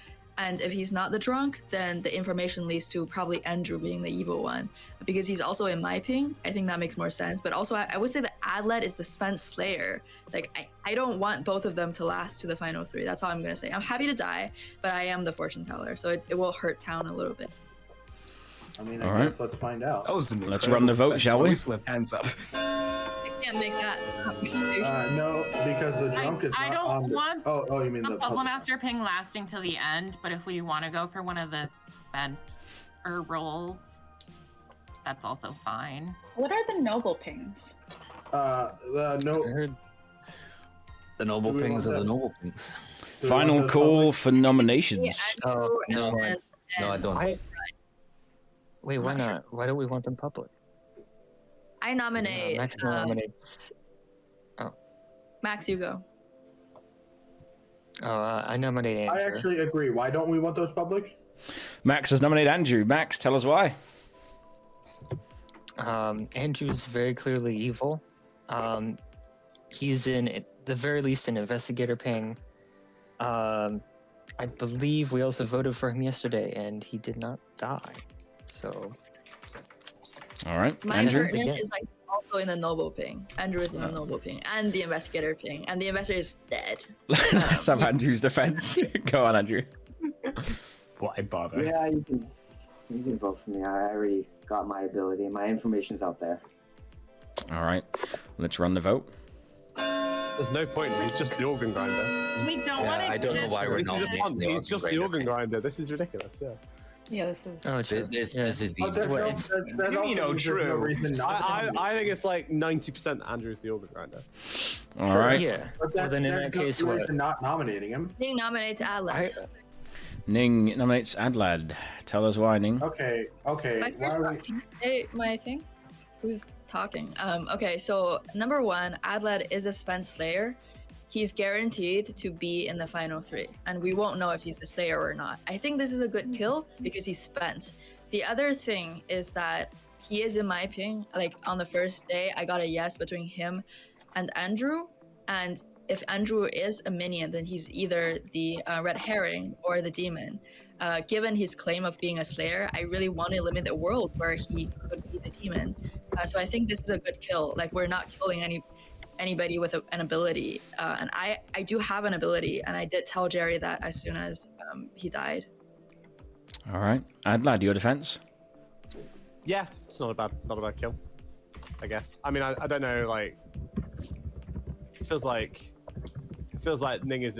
S5: And if he's not the drunk, then the information leads to probably Andrew being the evil one. Because he's also in my ping, I think that makes more sense. But also, I would say that Adlet is the spent slayer. Like, I don't want both of them to last to the final 3. That's all I'm going to say. I'm happy to die, but I am the fortune teller. So it will hurt town a little bit.
S8: I mean,
S1: All
S8: I guess
S1: right.
S8: let's find out.
S4: That was
S1: Let's run the vote, shall we?
S4: Hands up.
S5: I can't make that.
S8: No, because the drunk is
S2: I
S8: not
S2: don't
S8: on the...
S2: want
S8: Oh, you mean
S2: the
S8: the
S2: Puzzle Master ping lasting till the end, but if we want to go for one of the spent rolls, that's also fine.
S9: What are the noble pings?
S8: No.
S6: The noble
S8: Do we
S6: pings
S8: want
S6: are the
S8: that?
S6: noble pings.
S1: Final call for nominations.
S11: Oh,
S6: No, no, I don't.
S11: Wait, why not? Why don't we want them public?
S5: I nominate
S11: Max nominates.
S5: Max, you go.
S11: I nominate Andrew.
S8: I actually agree. Why don't we want those public?
S1: Max has nominated Andrew. Max, tell us why.
S11: Andrew's very clearly evil. He's in, at the very least, an investigator ping. I believe we also voted for him yesterday, and he did not die. So.
S1: All right,
S5: My
S1: Andrew.
S5: pertinent is like also in the noble ping. Andrew is in the noble ping and the investigator ping, and the investigator is dead.
S1: Let's have Andrew's defense. Go on, Andrew.
S4: Why bother?
S3: Yeah, you can vote for me. I already got my ability. My information's out there.
S1: All right, let's run the vote.
S10: There's no point. He's just the organ grinder.
S2: We don't want to.
S6: I don't know why we're
S10: This is a
S6: nominating
S10: punt.
S6: the
S10: He's just the organ grinder. This is ridiculous. Yeah.
S9: Yeah, this is.
S11: Oh, true.
S6: This
S11: Yeah.
S6: is
S8: Oh,
S6: easy.
S8: there's no
S4: true.
S8: reason not to
S10: I think it's like 90% Andrew's the organ grinder.
S1: All right.
S11: Yeah.
S8: But
S11: Well, then in
S8: there's
S11: that case,
S8: no
S11: what?
S8: reason not nominating him.
S5: Ning nominates Adlet.
S1: Ning nominates Adlad. Tell us why, Ning.
S8: Okay.
S5: My
S8: Why
S5: first
S8: are we...
S5: can I say my thing? Who's talking? Okay, so number 1, Adlet is a spent slayer. He's guaranteed to be in the final 3, and we won't know if he's the slayer or not. I think this is a good kill because he's spent. The other thing is that he is in my ping. Like on the first day, I got a yes between him and Andrew. And if Andrew is a minion, then he's either the red herring or the demon. Given his claim of being a slayer, I really want to limit the world where he could be the demon. So I think this is a good kill. Like we're not killing anybody with an ability. And I do have an ability, and I did tell Jerry that as soon as he died.
S1: All right, Adlad, your defense?
S10: Yeah, it's not a bad kill, I guess. I mean, I don't know, like, it feels like Ning is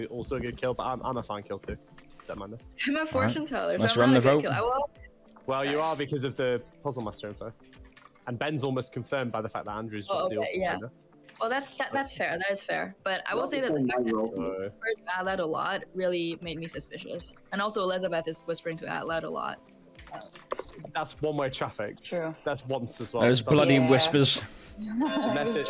S10: also a good kill, but I'm a fine kill too. Don't mind this.
S5: I'm a fortune teller.
S1: Let's
S5: so
S1: run
S5: I'm
S1: the
S5: not a good
S1: vote.
S5: kill.
S10: Well, you are because of the puzzle master info, and Ben's almost confirmed by the fact that Andrew's just the
S5: okay, yeah.
S10: finder.
S5: Well, that's fair. That is fair. But I will say that the fact that he whispered Adlad a lot really made me suspicious. And also Elizabeth is whispering to Adlad a lot.
S10: That's one-way traffic.
S9: True.
S10: That's once as well.
S1: Those bloody whispers.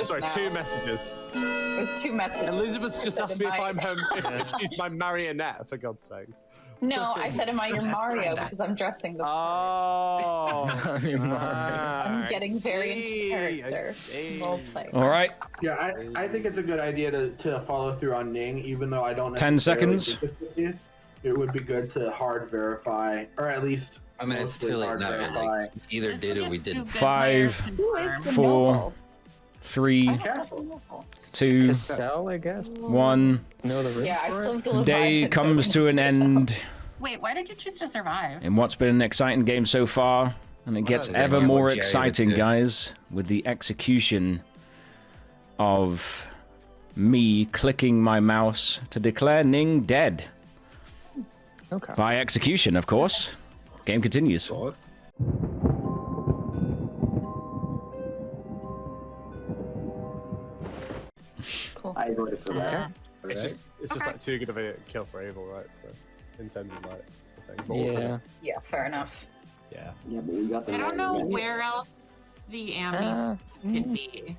S10: Sorry, 2 messages.
S9: It was 2 messages.
S10: Elizabeth's just asked me if I'm if she's my marionette, for God's sakes.
S9: No, I said, am I your Mario? Because I'm dressing the
S10: Oh.
S9: I'm getting very into character. Role play.
S1: All right.
S8: Yeah, I think it's a good idea to follow through on Ning, even though I don't
S1: 10
S8: necessarily
S1: seconds.
S8: think it would be good to hard verify, or at least
S6: I mean, it's
S8: mostly
S6: too late
S8: hard
S6: now.
S8: verify.
S6: Like, either did or we didn't.
S1: 5,
S9: Who is the
S1: 4,
S9: noble?
S1: 3,
S8: Castle.
S1: 2,
S11: Cassell, I guess.
S1: 1.
S11: No, the room
S9: Yeah, I
S11: for
S9: still
S11: it?
S9: feel
S1: Day comes to an end
S2: Wait, why did you choose to survive?
S1: in what's been an exciting game so far, and it gets
S6: Well,
S1: ever
S6: yeah,
S1: more
S6: what Jerry
S1: exciting,
S6: would do.
S1: guys, with the execution of me clicking my mouse to declare Ning dead.
S11: Okay.
S1: By execution, of course. Game continues.
S3: I voted for that.
S10: It's just like too good of a kill for evil, right? So, in terms of like the thing. But also,
S9: Yeah, fair enough.
S10: yeah.
S3: Yeah, but we got the
S2: I don't know
S3: marionette.
S2: where else the Ambi could be.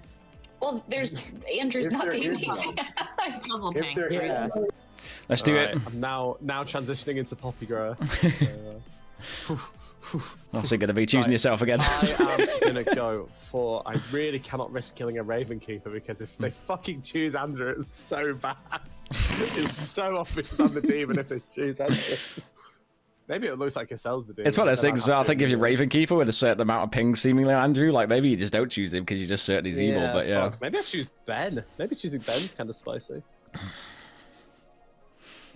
S9: Well, there's Andrew's
S8: If
S9: not
S8: there
S9: the
S8: is
S9: easy.
S2: Puzzle
S8: If
S2: ping.
S8: there is
S11: Yeah.
S1: Let's do
S10: Alright,
S1: it.
S10: I'm now transitioning into Poppy Grower. So,
S1: Also going to be choosing yourself again.
S10: I am gonna go for. I really cannot risk killing a Raven Keeper because if they fucking choose Andrew, it's so bad. It's so obvious I'm the demon if they choose Andrew. Maybe it looks like Cassell's the demon.
S1: It's one of those
S10: then
S1: things.
S10: I'll
S1: I think if you're
S10: choose him.
S1: Ravenkeeper with a certain amount of ping, seemingly Andrew, like maybe you just don't choose him because you just certain he's evil. But yeah,
S10: fuck. Maybe I choose Ben. Maybe choosing Ben's kind of spicy.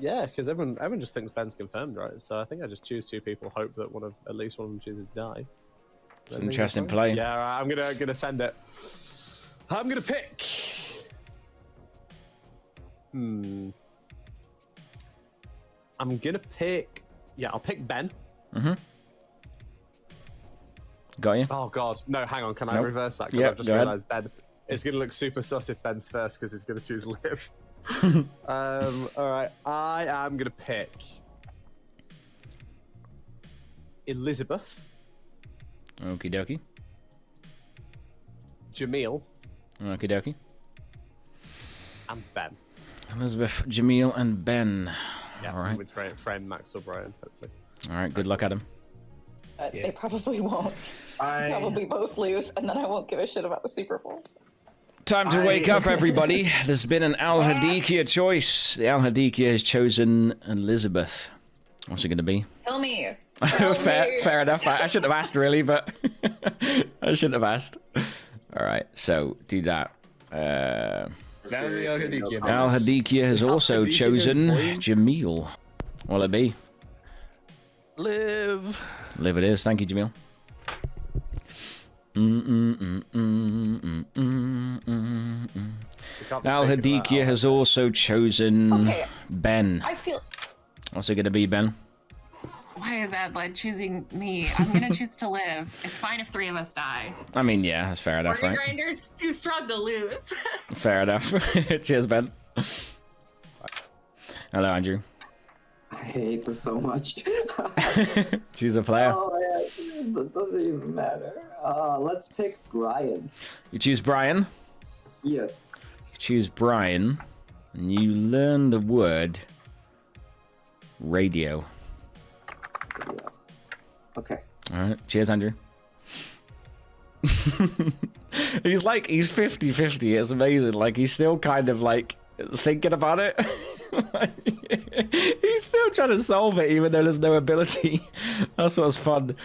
S10: Yeah, because everyone just thinks Ben's confirmed, right? So I think I just choose 2 people, hope that at least one of them chooses die.
S1: it's an interesting play.
S10: Yeah, right, I'm gonna send it. I'm gonna pick. I'm gonna pick. Yeah, I'll pick Ben.
S1: Got you.
S10: Oh God, no, hang on. Can I
S1: Nope.
S10: reverse that? Because
S1: Yep,
S10: I've just
S1: go ahead.
S10: realised Ben. It's gonna look super sus if Ben's first because he's gonna choose Liv. All right, I am gonna pick Elizabeth,
S1: Okie dokie.
S10: Jamil,
S1: Okie dokie.
S10: and Ben.
S1: Elizabeth, Jamil, and Ben.
S10: Yeah,
S1: All right.
S10: with friend Max O'Brien, hopefully.
S1: All right. Good luck, Adam.
S9: They probably won't.
S8: I
S9: Probably both lose, and then I won't give a shit about the Super Bowl.
S1: Time to wake up, everybody. There's been an Al Hadikia choice. The Al Hadikia has chosen Elizabeth. What's it going to be?
S9: Kill me.
S1: Fair enough. I shouldn't have asked, really, but I shouldn't have asked. All right, so do that. Al Hadikia has also
S10: Hadikia
S1: chosen
S10: goes blue.
S1: Jamil. What'll it be?
S7: Live.
S1: Live it is. Thank you, Jamil. Al Hadikia has also chosen
S9: Okay.
S1: Ben.
S9: I feel.
S1: What's it going to be, Ben?
S2: Why is Adlad choosing me? I'm gonna choose to live. It's fine if 3 of us die.
S1: I mean, yeah, that's fair enough,
S2: Organ
S1: right?
S2: Grinder's too strong to lose.
S1: Fair enough. Cheers, Ben. Hello, Andrew.
S3: I hate this so much.
S1: Choose a player.
S3: Oh, yeah, it doesn't even matter. Let's pick Brian.
S1: You choose Brian.
S3: Yes.
S1: You choose Brian, and you learn the word radio.
S3: Okay.
S1: All right. Cheers, Andrew. He's 50-50. It's amazing. Like, he's still kind of like thinking about it. He's still trying to solve it, even though there's no ability. That's what's fun.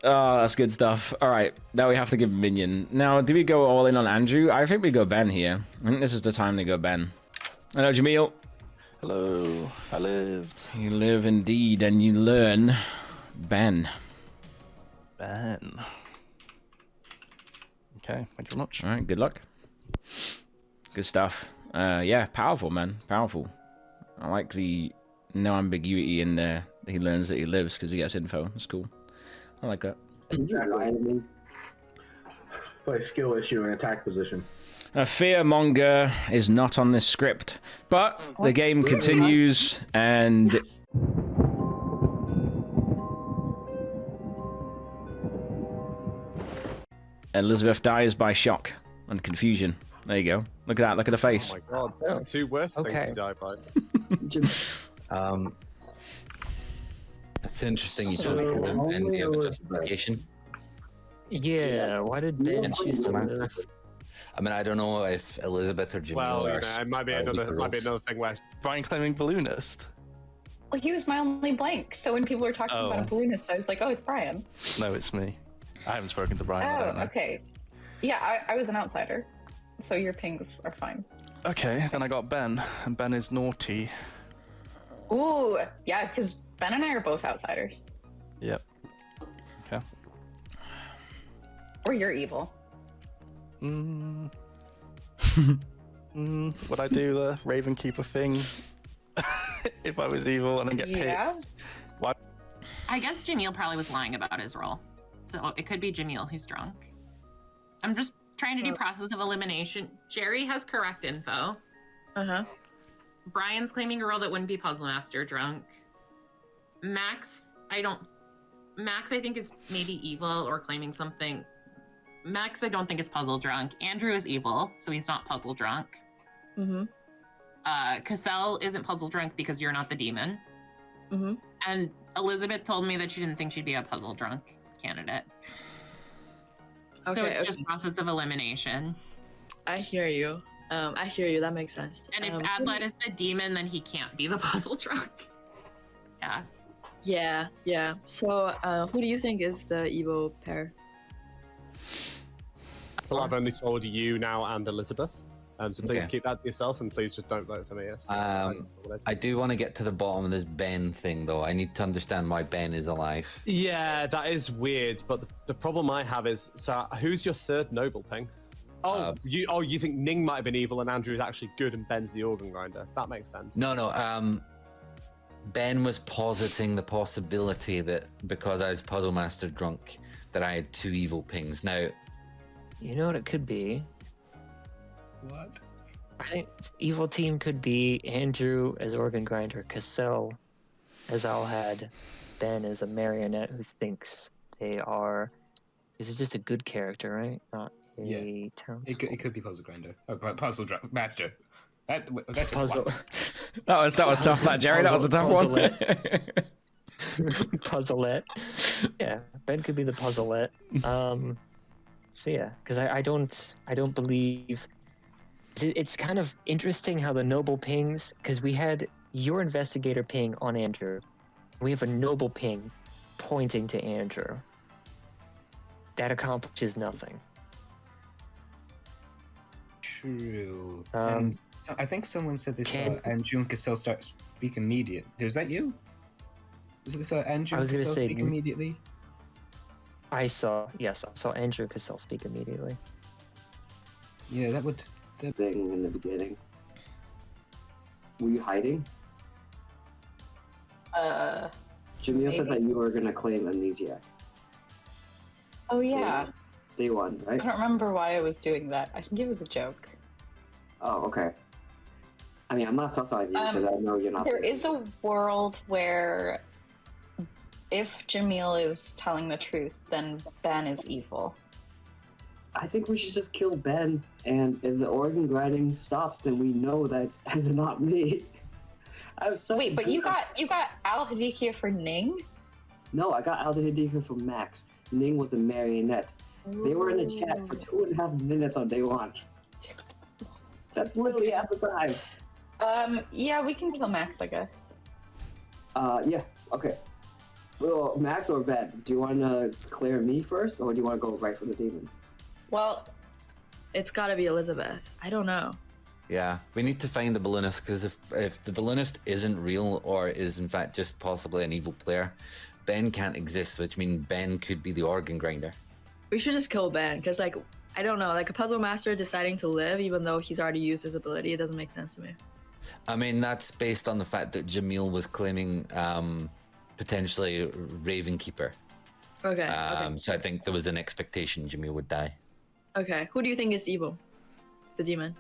S1: Oh, that's good stuff. All right, now we have to give Minion. Now, do we go all in on Andrew? I think we go Ben here. I think this is the time to go Ben. Hello, Jamil.
S7: Hello, I lived.
S1: You live indeed, and you learn Ben.
S7: Ben. Okay, thank you very much.
S1: All right, good luck. Good stuff. Yeah, powerful, man. Powerful. I like the no ambiguity in there. He learns that he lives because he gets info. That's cool. I like that.
S8: Play skill issue and attack position.
S1: A fearmonger is not on this script, but the game continues, and Elizabeth dies by shock and confusion. There you go. Look at that. Look at the face.
S10: Oh my god.
S11: Oh.
S10: Two worse things
S11: Okay.
S10: to die by.
S6: It's interesting you don't live and you have a justification.
S11: Yeah, why did Ben choose to live?
S6: I mean, I don't know if Elizabeth or Jamil
S10: Well,
S6: are.
S10: it might be another thing where
S7: Brian claiming balloonist.
S9: Well, he was my only blank. So when people were talking about a balloonist, I was like, oh, it's Brian.
S7: No, it's me. I haven't spoken to Brian. I don't
S9: Oh,
S7: know.
S9: okay. Yeah, I was an outsider. So your pings are fine.
S7: Okay, then I got Ben, and Ben is naughty.
S9: Ooh, yeah, because Ben and I are both outsiders.
S7: Yep. Okay.
S9: Or you're evil.
S7: Would I do the Raven Keeper thing if I was evil and then get
S9: Yeah.
S7: picked? What?
S2: I guess Jamil probably was lying about his role. So it could be Jamil who's drunk. I'm just trying to do process of elimination. Jerry has correct info.
S5: Uh-huh.
S2: Brian's claiming a role that wouldn't be Puzzle Master drunk. Max, I think is maybe evil or claiming something. Max, I don't think is puzzle drunk. Andrew is evil, so he's not puzzle drunk.
S5: Mm-hmm.
S2: Cassell isn't puzzle drunk because you're not the demon.
S5: Mm-hmm.
S2: And Elizabeth told me that she didn't think she'd be a puzzle drunk candidate.
S5: Okay,
S2: So it's
S5: okay.
S2: just process of elimination.
S5: I hear you. I hear you. That makes sense.
S2: And if Adlet is the demon, then he can't be the puzzle drunk. Yeah.
S5: Yeah, yeah. So, who do you think is the evil pair?
S10: Well, I've only told you now and Elizabeth. So please
S6: Okay.
S10: keep that to yourself and please just don't vote for me. Yes.
S6: I do want to get to the bottom of this Ben thing, though. I need to understand why Ben is alive.
S10: Yeah, that is weird. But the problem I have is, so who's your third noble, Ping? Oh, you think Ning might have been evil and Andrew is actually good and Ben's the organ grinder? That makes sense.
S6: No. Ben was positing the possibility that because I was Puzzle Master drunk, that I had two evil pings. Now,
S11: You know what it could be?
S12: What?
S11: I think evil team could be Andrew as organ grinder, Cassell as Alhad, Ben as a marionette who thinks they are. This is just a good character, right? Not a town.
S12: It could be Puzzle Grinder. Oh, Master. That's
S11: Puzzle.
S1: That was tough, that Jerry. That was a tough one.
S11: Puzzleette. Yeah, Ben could be the puzzleette. So yeah, because I don't believe. It's kind of interesting how the noble pings, because we had your investigator ping on Andrew. We have a noble ping pointing to Andrew. That accomplishes nothing.
S12: True. And so I think someone said they saw Andrew and Cassell start speak immediately. Was that you? Was it they saw Andrew and Cassell speak immediately?
S11: I saw Andrew Cassell speak immediately.
S12: Yeah, that would.
S3: Thing in the beginning. Were you hiding? Jamil said that you were gonna claim amnesia.
S9: Oh yeah.
S3: Day one, right?
S9: I don't remember why I was doing that. I think it was a joke.
S3: Oh, okay. I mean, I'm not sus on you because I know you're not.
S9: There is a world where if Jamil is telling the truth, then Ben is evil.
S3: I think we should just kill Ben, and if the organ grinding stops, then we know that it's Ben and not me.
S9: Wait, but you got Al Hadikia for Ning?
S3: No, I got Al Hadikia from Max. Ning was the marionette. They were in the chat for 2.5 minutes on day 1. That's literally half the time.
S9: Yeah, we can kill Max, I guess.
S3: Yeah, okay. Well, Max or Ben, do you want to clear me first, or do you want to go right for the demon?
S9: Well,
S5: it's got to be Elizabeth. I don't know.
S6: Yeah, we need to find the balloonist, because if the balloonist isn't real or is in fact just possibly an evil player, Ben can't exist, which means Ben could be the organ grinder.
S5: We should just kill Ben, because like, I don't know, like a puzzle master deciding to live even though he's already used his ability, it doesn't make sense to me.
S6: I mean, that's based on the fact that Jamil was claiming potentially Raven Keeper.
S5: Okay, okay.
S6: So I think there was an expectation Jamil would die.
S5: Okay, who do you think is evil? The demon.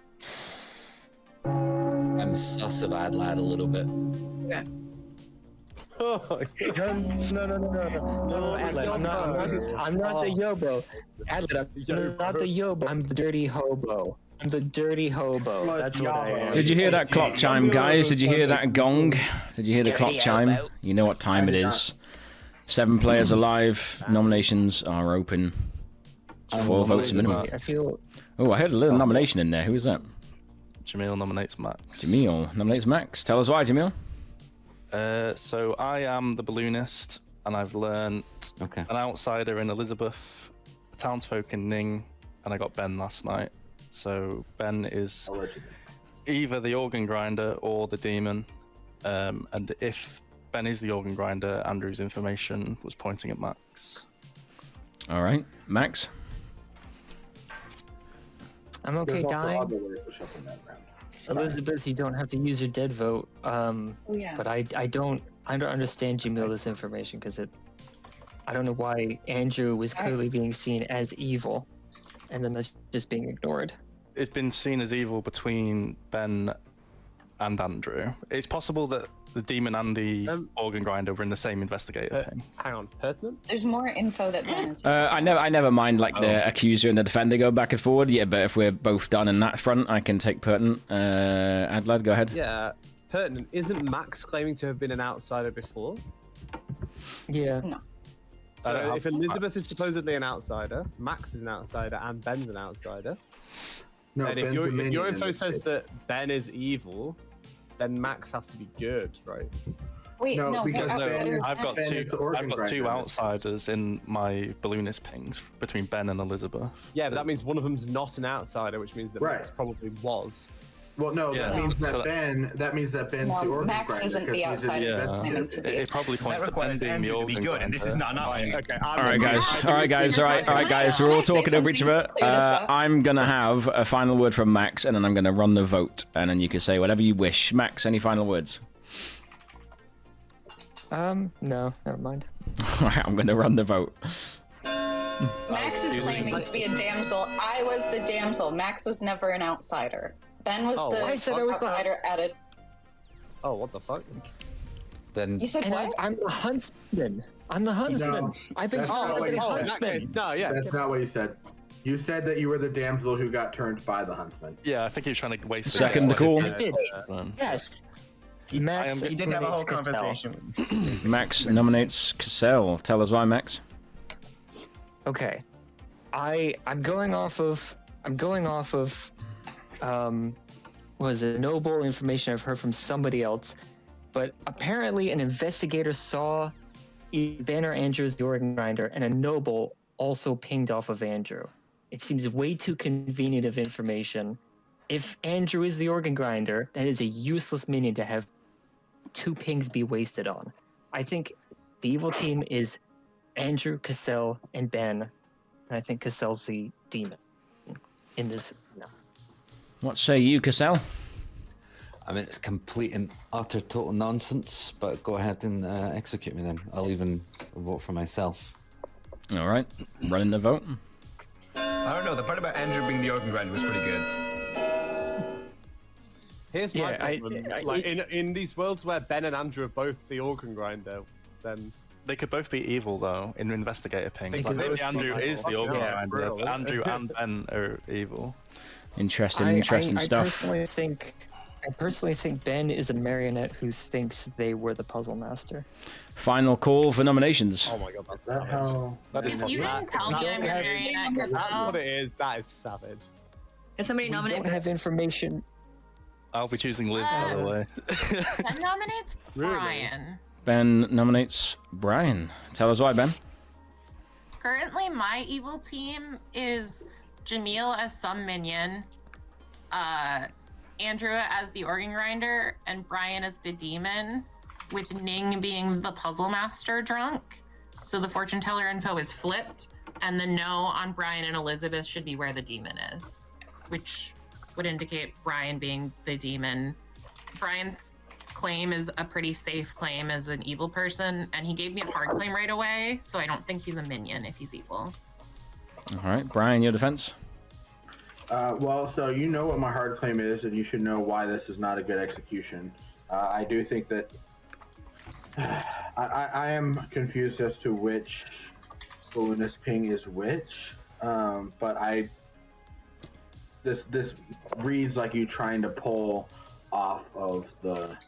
S6: I'm sus of Adlad a little bit.
S5: Okay.
S11: No, Adlad, I'm not the Yobo. Adlad, I'm not the Yobo. I'm the dirty hobo. I'm the dirty hobo. That's what I am.
S1: Did you hear that clock chime, guys? Did you hear that gong? Did you hear the clock chime? You know what time it is. 7 players alive. Nominations are open. 4 votes minimum. Oh, I heard a little nomination in there. Who is that?
S7: Jamil nominates Max.
S1: Jamil nominates Max. Tell us why, Jamil.
S7: So I am the balloonist, and I've learned an outsider in Elizabeth, a townsfolk in Ning, and I got Ben last night. So Ben is either the organ grinder or the demon. And if Ben is the organ grinder, Andrew's information was pointing at Max.
S1: All right, Max.
S11: I'm okay dying. Elizabeth, you don't have to use your dead vote. But I don't understand Jamil's information because I don't know why Andrew was clearly being seen as evil, and then that's just being ignored.
S7: It's been seen as evil between Ben and Andrew. It's possible that the demon and the organ grinder were in the same investigator thing.
S10: Hang on, pertinent?
S9: There's more info that Ben is.
S1: I never mind like the accuser and the defender go back and forward. Yeah, but if we're both done in that front, I can take pertinent. Adlad, go ahead.
S10: Yeah, pertinent. Isn't Max claiming to have been an outsider before?
S11: Yeah.
S9: No.
S10: So if Elizabeth is supposedly an outsider, Max is an outsider, and Ben's an outsider.
S8: No,
S10: and if your info says that Ben is evil, then Max has to be good, right?
S9: Wait, no,
S7: because I've got two outsiders in my balloonist pings between Ben and Elizabeth.
S10: Yeah, but that means one of them's not an outsider, which means that Max probably was.
S8: Well, no, that means that Ben. That means that Ben's the organ
S9: Max
S8: grinder.
S9: isn't the outsider.
S7: It probably points to Ben being the organ grinder.
S12: and this is not an option.
S10: Okay,
S1: All right, guys. We're all talking over each other. I'm gonna have a final word from Max, and then I'm gonna run the vote, and then you can say whatever you wish. Max, any final words?
S11: No, never mind.
S1: All right, I'm gonna run the vote.
S9: Max is claiming to be a damsel. I was the damsel. Max was never an outsider. Ben was the outsider added.
S10: Oh, what the fuck?
S6: Then
S9: you said what?
S11: I'm the huntsman. I'm the huntsman.
S8: No,
S11: I've been called the huntsman.
S10: No, yeah.
S8: That's not what you said. You said that you were the damsel who got turned by the huntsman.
S7: Yeah, I think he was trying to waste.
S1: Second the call.
S11: I did. Yes. Max
S12: He did have a whole conversation.
S1: Max nominates Cassell. Tell us why, Max.
S11: Okay, I'm going off of was it noble information I've heard from somebody else, but apparently an investigator saw Ben or Andrew as the organ grinder, and a noble also pinged off of Andrew. It seems way too convenient of information. If Andrew is the organ grinder, that is a useless minion to have 2 pings be wasted on. I think the evil team is Andrew, Cassell, and Ben, and I think Cassell's the demon in this. No.
S1: What say you, Cassell?
S6: I mean, it's complete and utter total nonsense, but go ahead and execute me then. I'll even vote for myself.
S1: All right, running the vote.
S12: I don't know, the part about Andrew being the organ grinder was pretty good.
S10: Here's my problem. Like, in these worlds where Ben and Andrew are both the organ grinder, then...
S7: They could both be evil, though, in investigator pings. Like, maybe Andrew is the organ grinder, but Andrew and Ben are evil.
S1: Interesting
S11: I
S1: stuff.
S11: personally think I personally think Ben is a marionette who thinks they were the puzzle master.
S1: Final call for nominations.
S10: Oh my god, that's
S8: That
S10: savage.
S8: how?
S10: That is
S2: If you didn't tell me I'm a marionette,
S10: That's what it is. That is savage.
S5: Is somebody
S11: We
S5: nominate?
S11: don't have information.
S7: I'll be choosing Liv, by the way.
S2: Ben nominates
S10: Really?
S2: Brian.
S1: Ben nominates Brian. Tell us why, Ben.
S2: Currently, my evil team is Jamil as some minion, Andrew as the organ grinder, and Brian as the demon, with Ning being the puzzle master drunk. So the fortune teller info is flipped, and the no on Brian and Elizabeth should be where the demon is, which would indicate Brian being the demon. Brian's claim is a pretty safe claim as an evil person, and he gave me a hard claim right away, so I don't think he's a minion if he's evil.
S1: All right, Brian, your defense.
S8: Well, so you know what my hard claim is, and you should know why this is not a good execution. I do think that I am confused as to which balloonist ping is which, but this reads like you trying to pull off of the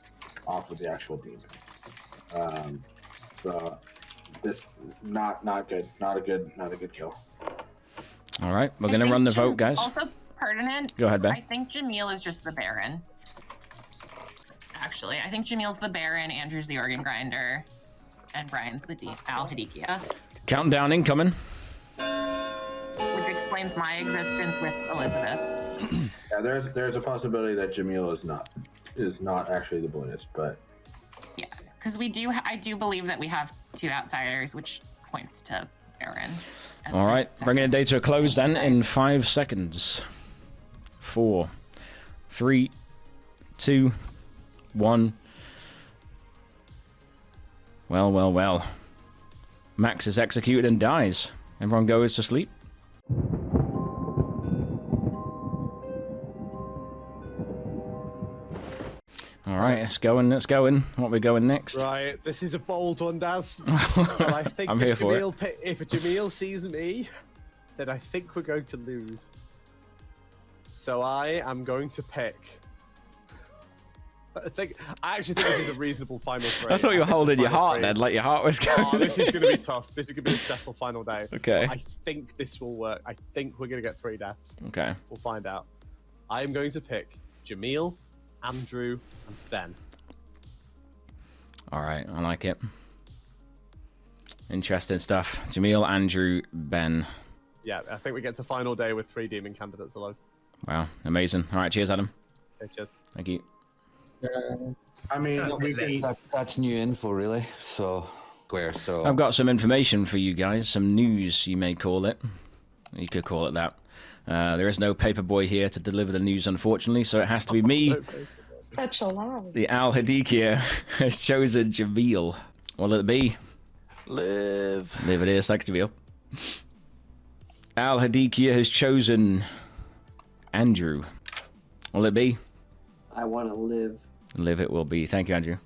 S8: actual demon. So this not good, not a good kill.
S1: All right, we're gonna run the vote, guys.
S2: Also pertinent.
S1: Go ahead, Ben.
S2: I think Jamil is just the Baron. Actually, I think Jamil's the Baron, Andrew's the organ grinder, and Brian's the Al Hadikia.
S1: Counting down, incoming.
S2: Which explains my existence with Elizabeth's.
S8: Yeah, there's a possibility that Jamil is not actually the balloonist, but
S2: Yeah, because I do believe that we have two outsiders, which points to Baron.
S1: All right, bringing the day to a close then in 5 seconds. 4, 3, 2, 1. Well. Max is executed and dies. Everyone goes to sleep. All right, let's go. What we going next?
S10: Right, this is a bold one, Daz. But I think
S1: I'm here for
S10: if Jamil sees me, then I think we're going to lose. So I am going to pick. I actually think this is a reasonable final three.
S1: I thought you were holding your heart then, like your heart was going.
S10: Oh, this is going to be tough. This is going to be a stressful final day.
S1: Okay.
S10: I think this will work. I think we're going to get 3 deaths.
S1: Okay.
S10: We'll find out. I am going to pick Jamil, Andrew, and Ben.
S1: All right, I like it. Interesting stuff. Jamil, Andrew, Ben.
S10: Yeah, I think we get to final day with 3 demon candidates alive.
S1: Wow, amazing. All right, cheers, Adam.
S10: Okay, cheers.
S1: Thank you.
S8: I mean,
S6: that's new info, really. So, So
S1: I've got some information for you guys, some news, you may call it. You could call it that. There is no paperboy here to deliver the news, unfortunately, so it has to be me.
S9: Such a lie.
S1: The Al Hadikia has chosen Jamil. What'll it be?
S7: Liv.
S1: Liv it is, thanks, Jamil. Al Hadikia has chosen Andrew. What'll it be?
S3: I want to live.
S1: Liv it will be. Thank you, Andrew.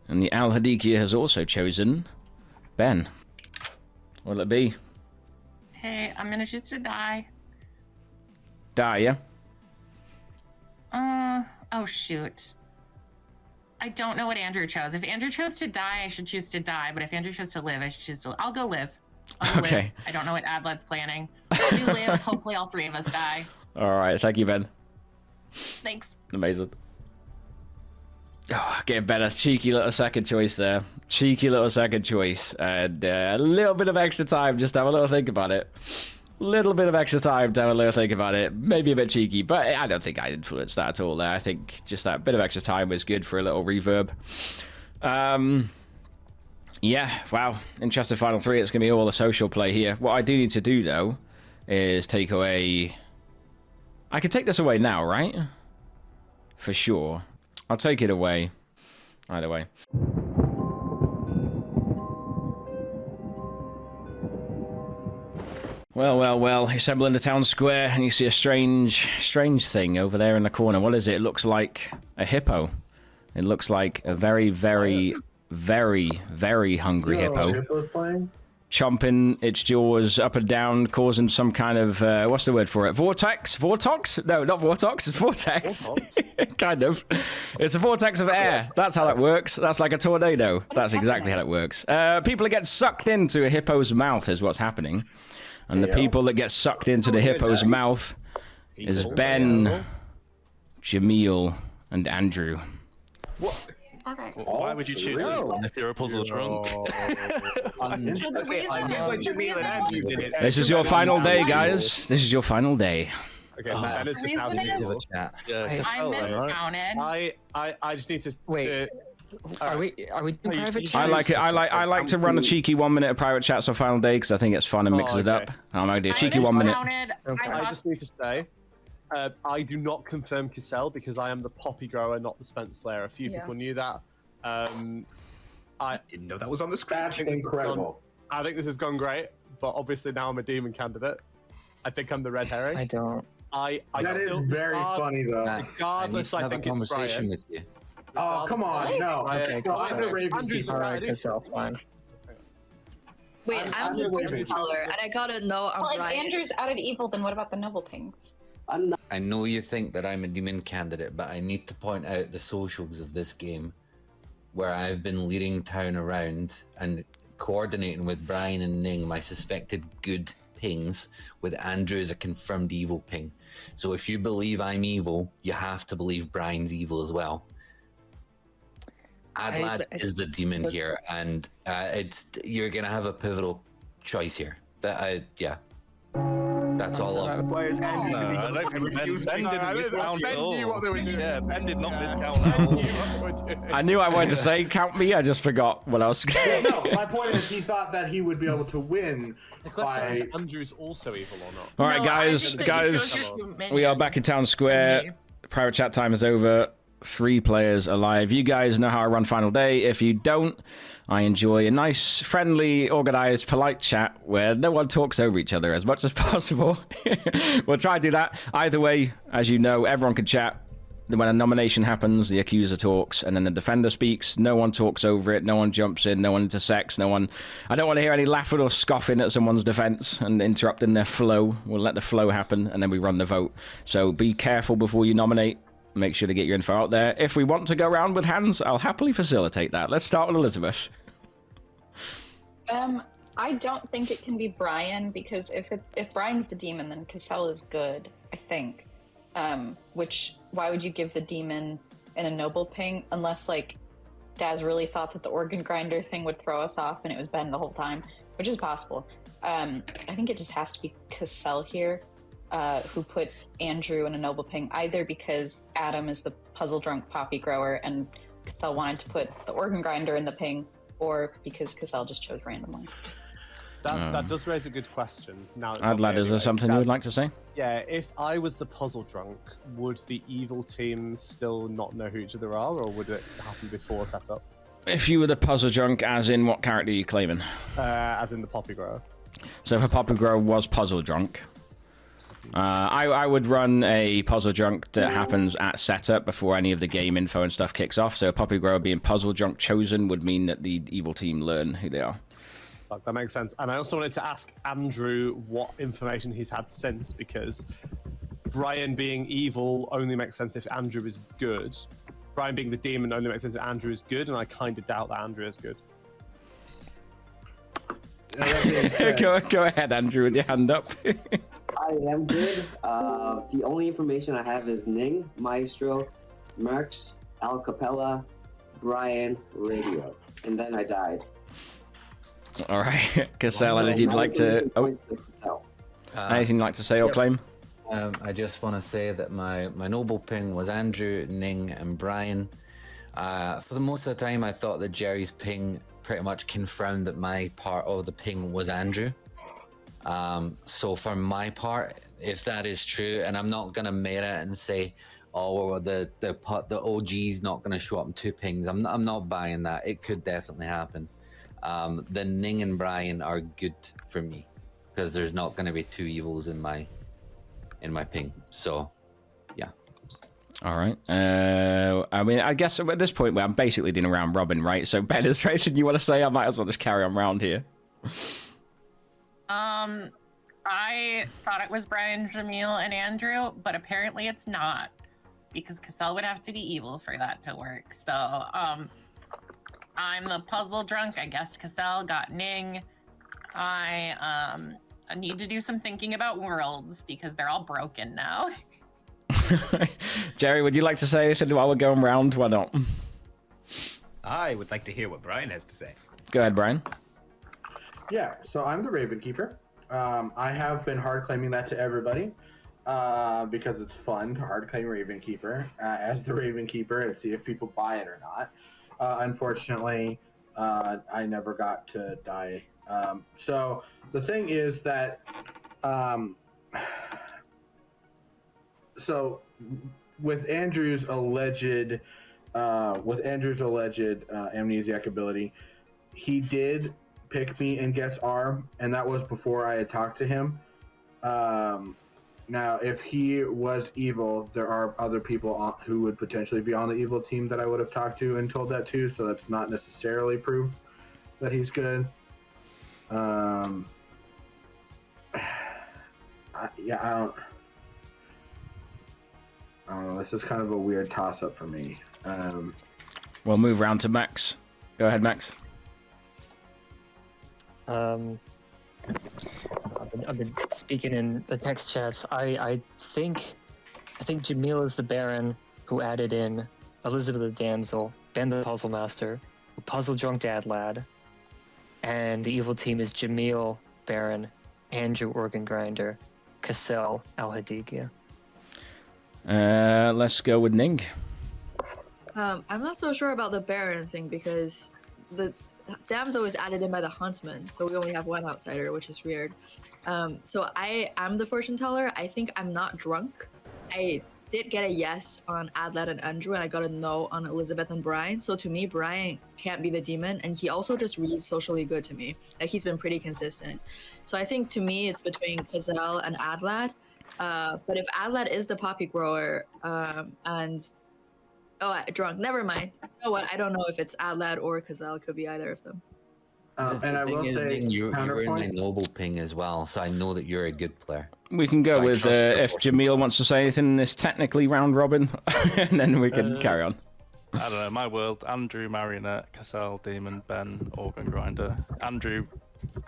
S1: And the Al Hadikia has also chosen Ben. What'll it be?
S2: Hey, I'm gonna choose to die.
S1: Die, yeah?
S2: Oh shoot. I don't know what Andrew chose. If Andrew chose to die, I should choose to die. But if Andrew chose to live, I should choose to. I'll go live. I'll go
S1: Okay.
S2: Live. I don't know what Adlet's planning. I'll do live. Hopefully, all 3 of us die.
S1: All right, thank you, Ben.
S2: Thanks.
S1: Amazing. Oh, getting better. Cheeky little second choice there. Cheeky little second choice. And a little bit of extra time just to have a little think about it. Little bit of extra time to have a little think about it. Maybe a bit cheeky, but I don't think I influenced that at all there. I think just that bit of extra time was good for a little reverb. Yeah, wow. Interesting final 3. It's going to be all the social play here. What I do need to do, though, is take away... I can take this away now, right? For sure. I'll take it away. Either way. Well. Assemble in the town square, and you see a strange thing over there in the corner. What is it? It looks like a hippo. It looks like a very, very, very, very hungry hippo.
S8: Hippo's playing?
S1: chomping its jaws up and down, causing some kind of what's the word for it? Vortex? No, not vortex. It's vortex. Kind of. It's a vortex of air. That's how that works. That's like a tornado. That's exactly how it works. People that get sucked into a hippo's mouth is what's happening, and the people that get sucked into the hippo's mouth is Ben, Jamil, and Andrew.
S8: What?
S2: Okay.
S7: Why would you choose anyone if you're a puzzle drunk?
S1: This is your final day, guys. This is your final day.
S10: Okay, so Ben is just out of evil.
S2: I miscounted.
S10: I just need to
S11: wait. Are we doing private chat?
S1: I like it. I like to run a cheeky 1 minute of private chats on final day because I think it's fun and mixes it up. I'm gonna do a cheeky 1 minute.
S10: I just need to say, I do not confirm Cassell because I am the poppy grower, not the Spence Slayer. A few people knew that. I
S8: didn't know that was on the script. That's incredible.
S10: I think this has gone great, but obviously now I'm a demon candidate. I think I'm the red herring.
S11: I don't.
S8: That is very funny though.
S10: Regardless, I think it's Brian.
S6: With you.
S8: Oh, come on, no.
S11: Okay,
S8: so I'm the Raven
S10: Andrew's
S8: Keeper.
S10: right.
S5: Wait, I'm the Raven color, and I gotta know I'm
S9: Well,
S5: right.
S9: if Andrew's out of evil, then what about the noble pings?
S6: I know you think that I'm a demon candidate, but I need to point out the socials of this game where I've been leading town around and coordinating with Brian and Ning my suspected good pings, with Andrew as a confirmed evil ping. So if you believe I'm evil, you have to believe Brian's evil as well. Adlad is the demon here, and you're gonna have a pivotal choice here. That's all.
S7: Why is Andy Ben did not miscount.
S1: I knew I wanted to say count me. I just forgot what else.
S8: No, my point is he thought that he would be able to win.
S10: The question is, Andrew's also evil or not?
S1: All right, guys, we are back in town square. Private chat time is over. 3 players alive. You guys know how I run final day. If you don't, I enjoy a nice, friendly, organized, polite chat where no one talks over each other as much as possible. We'll try to do that. Either way, as you know, everyone can chat. When a nomination happens, the accuser talks, and then the defender speaks. No one talks over it. No one jumps in. No one intersects. No one. I don't want to hear any laughing or scoffing at someone's defense and interrupting their flow. We'll let the flow happen, and then we run the vote. So be careful before you nominate. Make sure to get your info out there. If we want to go around with hands, I'll happily facilitate that. Let's start with Elizabeth.
S9: I don't think it can be Brian, because if Brian's the demon, then Cassell is good, I think. Why would you give the demon in a noble ping unless like Daz really thought that the organ grinder thing would throw us off and it was Ben the whole time, which is possible. I think it just has to be Cassell here. Who put Andrew in a noble ping, either because Adam is the puzzle drunk poppy grower and Cassell wanted to put the organ grinder in the ping, or because Cassell just chose randomly.
S10: That does raise a good question. Now,
S1: Adlad, is there something you would like to say?
S10: Yeah, if I was the puzzle drunk, would the evil teams still not know who each other are, or would it happen before setup?
S1: If you were the puzzle drunk, as in what character are you claiming?
S10: As in the poppy grower.
S1: So if a poppy grower was puzzle drunk, I would run a puzzle drunk that happens at setup before any of the game info and stuff kicks off. So a poppy grower being puzzle drunk chosen would mean that the evil team learn who they are.
S10: That makes sense. And I also wanted to ask Andrew what information he's had since, because Brian being evil only makes sense if Andrew is good. Brian being the demon only makes sense if Andrew is good, and I kind of doubt that Andrew is good.
S1: Go ahead, Andrew, with your hand up.
S3: I am good. The only information I have is Ning, Maestro, Merx, Al Capella, Brian, Radio, and then I died.
S1: All right, Cassell, anything you'd like to? Anything you'd like to say or claim?
S6: I just want to say that my noble ping was Andrew, Ning, and Brian. For the most of the time, I thought that Jerry's ping pretty much confirmed that my part of the ping was Andrew. So for my part, if that is true, and I'm not gonna mirror it and say, oh, well, the OG's not gonna show up in 2 pings. I'm not buying that. It could definitely happen. Then Ning and Brian are good for me because there's not gonna be 2 evils in my ping. So, yeah.
S1: All right. I mean, I guess at this point, I'm basically doing a round robin, right? So Ben, is there anything you want to say? I might as well just carry on round here.
S2: I thought it was Brian, Jamil, and Andrew, but apparently it's not, because Cassell would have to be evil for that to work. So, I'm the puzzle drunk. I guessed Cassell, got Ning. I need to do some thinking about worlds because they're all broken now.
S1: Jerry, would you like to say anything while we're going round? Why not?
S4: I would like to hear what Brian has to say.
S1: Go ahead, Brian.
S8: Yeah, so I'm the Raven Keeper. I have been hard claiming that to everybody because it's fun to hard claim Raven Keeper as the Raven Keeper and see if people buy it or not. Unfortunately, I never got to die. So the thing is that, so with Andrew's alleged amnesiac ability, he did pick me and guess R, and that was before I had talked to him. Now, if he was evil, there are other people who would potentially be on the evil team that I would have talked to and told that to, so that's not necessarily proof that he's good. I don't know. This is kind of a weird toss-up for me.
S1: We'll move round to Max. Go ahead, Max.
S11: I've been speaking in the text chats. I think Jamil is the Baron who added in Elizabeth the Damsel, Ben the Puzzle Master, Puzzle Drunk Dad Lad, and the evil team is Jamil, Baron, Andrew Organ Grinder, Cassell, Al Hadigia.
S1: Let's go with Ning.
S5: I'm not so sure about the Baron thing because the Damsel was added in by the Huntsman, so we only have one outsider, which is weird. So I am the fortune teller. I think I'm not drunk. I did get a yes on Adlad and Andrew, and I got a no on Elizabeth and Brian. So to me, Brian can't be the demon, and he also just reads socially good to me. Like, he's been pretty consistent. So I think to me, it's between Cassell and Adlad. But if Adlad is the poppy grower, drunk, never mind. You know what? I don't know if it's Adlad or Cassell. It could be either of them.
S6: And I will say, you're in my noble ping as well, so I know that you're a good player.
S1: We can go with if Jamil wants to say anything in this technically round robin, and then we can carry on.
S7: I don't know. My world: Andrew, Marionette, Cassell, Demon, Ben, Organ Grinder. Andrew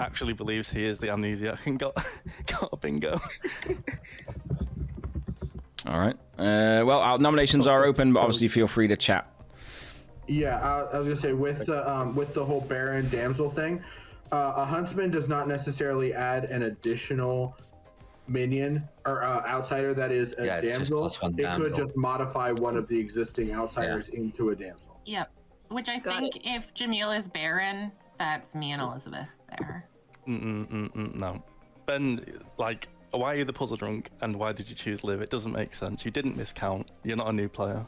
S7: actually believes he is the amnesiac and got a bingo.
S1: All right. Well, our nominations are open, but obviously feel free to chat.
S8: Yeah, I was gonna say with the whole Baron Damsel thing, a Huntsman does not necessarily add an additional minion or outsider that is a damsel. It could just modify one of the existing outsiders into a damsel.
S2: Yep. Which I think if Jamil is Baron, that's me and Elizabeth there.
S7: No. Ben, like, why are you the puzzle drunk and why did you choose Liv? It doesn't make sense. You didn't miscount. You're not a new player.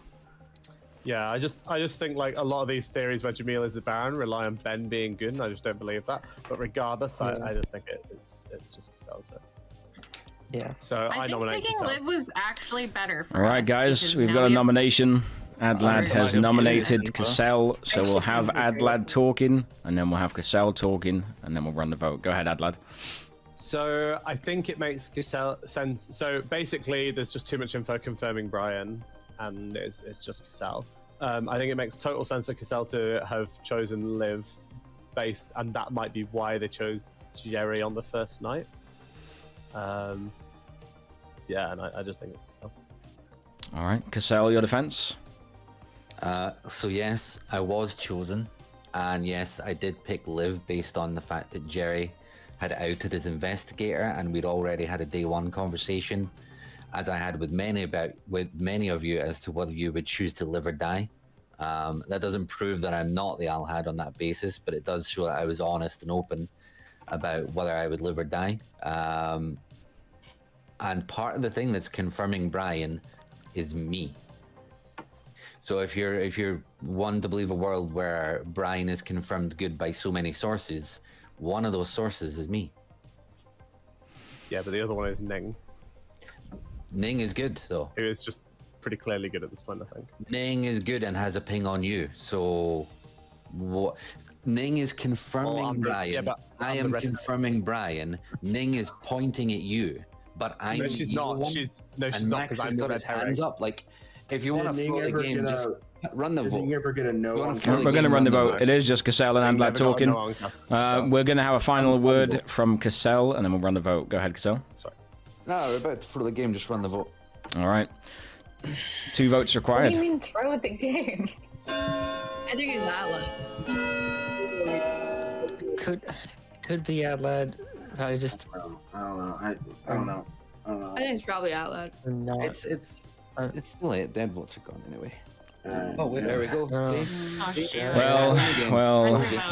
S10: Yeah, I just think like a lot of these theories where Jamil is the Baron rely on Ben being good, and I just don't believe that. But regardless, I just think it's just Cassell's vote.
S11: Yeah.
S10: So I nominate
S2: Cassell.
S10: Cassell.
S2: Liv was actually better for
S1: All right,
S2: us
S1: guys, we've
S2: now
S1: got a
S2: we have-
S1: nomination. Adlad has nominated Cassell, so we'll have Adlad talking, and then we'll have Cassell talking, and then we'll run the vote. Go ahead, Adlad.
S10: So I think it makes Cassell sense. So basically, there's just too much info confirming Brian, and it's just Cassell. I think it makes total sense for Cassell to have chosen Liv based, and that might be why they chose Jerry on the first night. Yeah, and I just think it's Cassell.
S1: All right, Cassell, your defense?
S6: So yes, I was chosen, and yes, I did pick Liv based on the fact that Jerry had outed as investigator, and we'd already had a day one conversation, as I had with many of you, as to whether you would choose to live or die. That doesn't prove that I'm not the Alhad on that basis, but it does show that I was honest and open about whether I would live or die. And part of the thing that's confirming Brian is me. So if you're one to believe a world where Brian is confirmed good by so many sources, one of those sources is me.
S10: Yeah, but the other one is Ning.
S6: Ning is good, though.
S10: Who is just pretty clearly good at this point, I think.
S6: Ning is good and has a ping on you, so what Ning is confirming Brian. I am confirming Brian. Ning is pointing at you, but I'm.
S10: No, she's not. She's not because I'm
S6: got his hands up. Like, if you want to throw the game, just run the vote.
S8: Did Ning ever get a no?
S1: We're going to run the vote. It is just Cassell and Adlad talking. We're going to have a final word from Cassell, and then we'll run the vote. Go ahead, Cassell.
S10: Sorry.
S6: No, we're about to throw the game. Just run the vote.
S1: All right. 2 votes
S9: What
S1: required.
S9: do you mean throw the game?
S5: I think it's Atlas.
S11: Could be Adlad. I just.
S8: I don't know. I don't know.
S5: I think it's probably Atlas.
S11: Not.
S6: It's too late. Dead votes are gone anyway.
S8: There
S6: we go.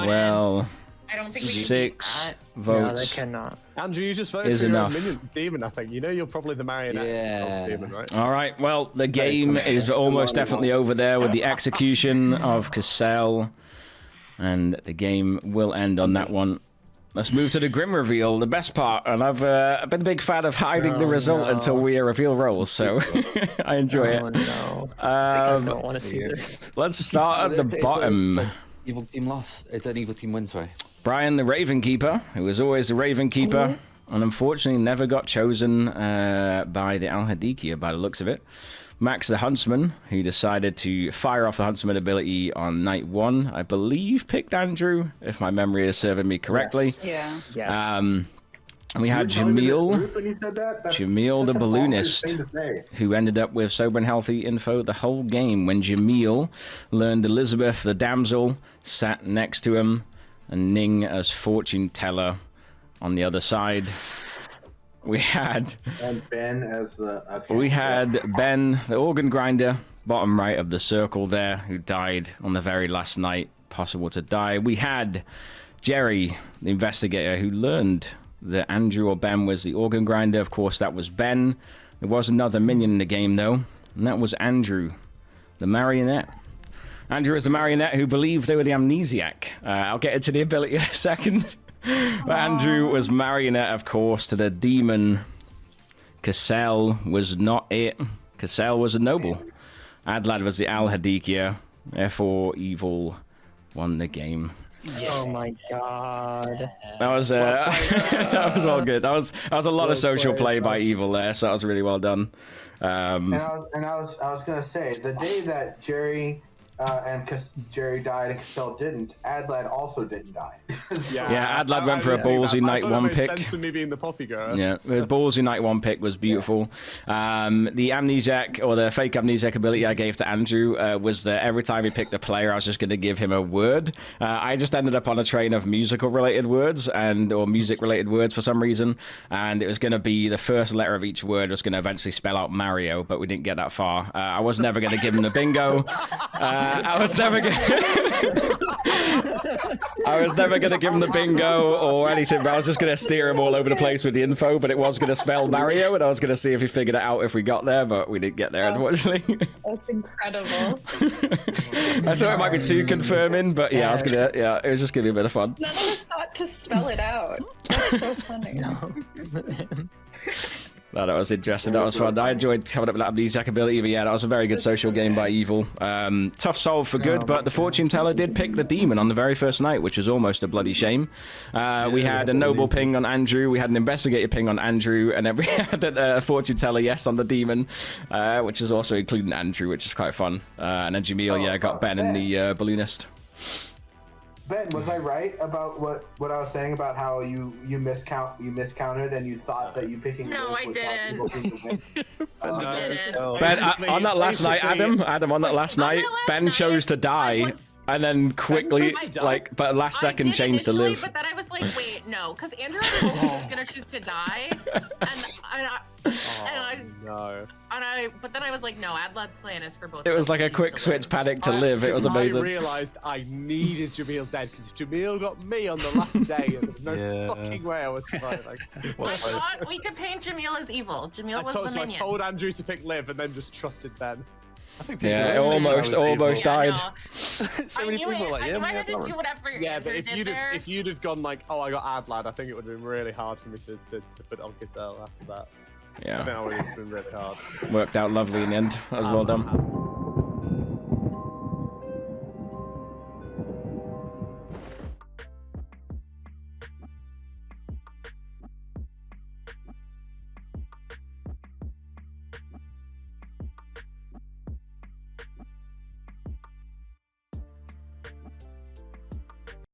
S1: Well.
S2: I don't think we
S1: 6
S2: can
S1: votes.
S11: No, they cannot.
S10: Andrew, you just voted
S1: Is
S10: for your own
S1: enough.
S10: demon, I think. You know you're probably the marionette of the demon, right?
S1: All right. Well, the game is almost definitely over there with the execution of Cassell, and the game will end on that one. Let's move to the Grim reveal, the best part, and I've been a big fan of hiding the result until we reveal roles, so I enjoy it.
S11: No. I don't want to see this.
S1: Let's start at the bottom.
S6: Evil team loss. It's an evil team win. Sorry.
S1: Brian the Raven Keeper, who was always the Raven Keeper, and unfortunately never got chosen by the Al-Hadikia by the looks of it. Max the Huntsman, who decided to fire off the Huntsman ability on night 1, I believe picked Andrew, if my memory is serving me correctly.
S9: Yeah.
S11: Yes.
S1: We had Jamil,
S8: Jamil
S1: the balloonist, who ended up with sober and healthy info the whole game when Jamil learned Elizabeth, the damsel, sat next to him, and Ning as fortune teller on the other side. We had
S8: Ben as the. Okay.
S1: We had Ben, the organ grinder, bottom right of the circle there, who died on the very last night possible to die. We had Jerry, the investigator, who learned that Andrew or Ben was the organ grinder. Of course, that was Ben. There was another minion in the game, though, and that was Andrew, the marionette. Andrew is the marionette who believed they were the amnesiac. I'll get into the ability in a second. But Andrew was marionette, of course, to the demon. Cassell was not it. Cassell was a noble. Adlad was the Al-Hadikia. Therefore, evil won the game.
S11: Oh my god.
S1: That was that was all good. That was a lot of social play by evil there, so that was really well done.
S8: And I was gonna say the day that Jerry Jerry died and Cassell didn't, Adlad also didn't die.
S1: Yeah, Adlad went for a ballsy night 1 pick.
S10: Sense for me being the poppy girl.
S1: Yeah, the ballsy night 1 pick was beautiful. The amnesiac or the fake amnesiac ability I gave to Andrew was that every time he picked a player, I was just going to give him a word. I just ended up on a train of musical related words or music related words for some reason, and it was going to be the first letter of each word was going to eventually spell out Mario, but we didn't get that far. I was never going to give him the bingo. I was never going to give him the bingo or anything, but I was just going to steer him all over the place with the info, but it was going to spell Mario, and I was going to see if he figured it out if we got there, but we didn't get there, unfortunately.
S9: That's incredible.
S1: I thought it might be too confirming, but yeah, it was just going to be a bit of fun.
S9: None of us thought to spell it out. That's so funny.
S1: No, that was interesting. That was fun. I enjoyed coming up with that amnesiac ability, but yeah, that was a very good social game by Evil. Tough solve for good, but the fortune teller did pick the demon on the very first night, which was almost a bloody shame. We had a noble ping on Andrew, we had an investigator ping on Andrew, and then we had a fortune teller yes on the demon, which is also including Andrew, which is quite fun. And then Jamil, got Ben in the balloonist.
S8: Ben, was I right about what I was saying about how you miscounted and you thought that you picking?
S2: No, I didn't.
S1: Ben, on that last night, Adam, on that last night, Ben chose to die. And then quickly, but last second changed to live.
S2: But then I was like, wait, no, because Andrew told me he was gonna choose to die, but then I was like, no, Adlad's plan is for both.
S1: It was like a quick switch panic to live. It was amazing.
S10: I realized I needed Jamil dead because Jamil got me on the last day, and there was no fucking way I was surviving.
S2: I thought we could paint Jamil as evil. Jamil was the minion.
S10: I told Andrew to pick Liv, and then just trusted Ben.
S1: Yeah, it almost died.
S7: So many people like,
S2: I to do whatever.
S10: Yeah, but if you'd have gone like, oh, I got Adlad, I think it would have been really hard for me to put on Cassell after that.
S1: Yeah,
S10: I think that would have been really hard.
S1: Worked out lovely in the end. That was well done.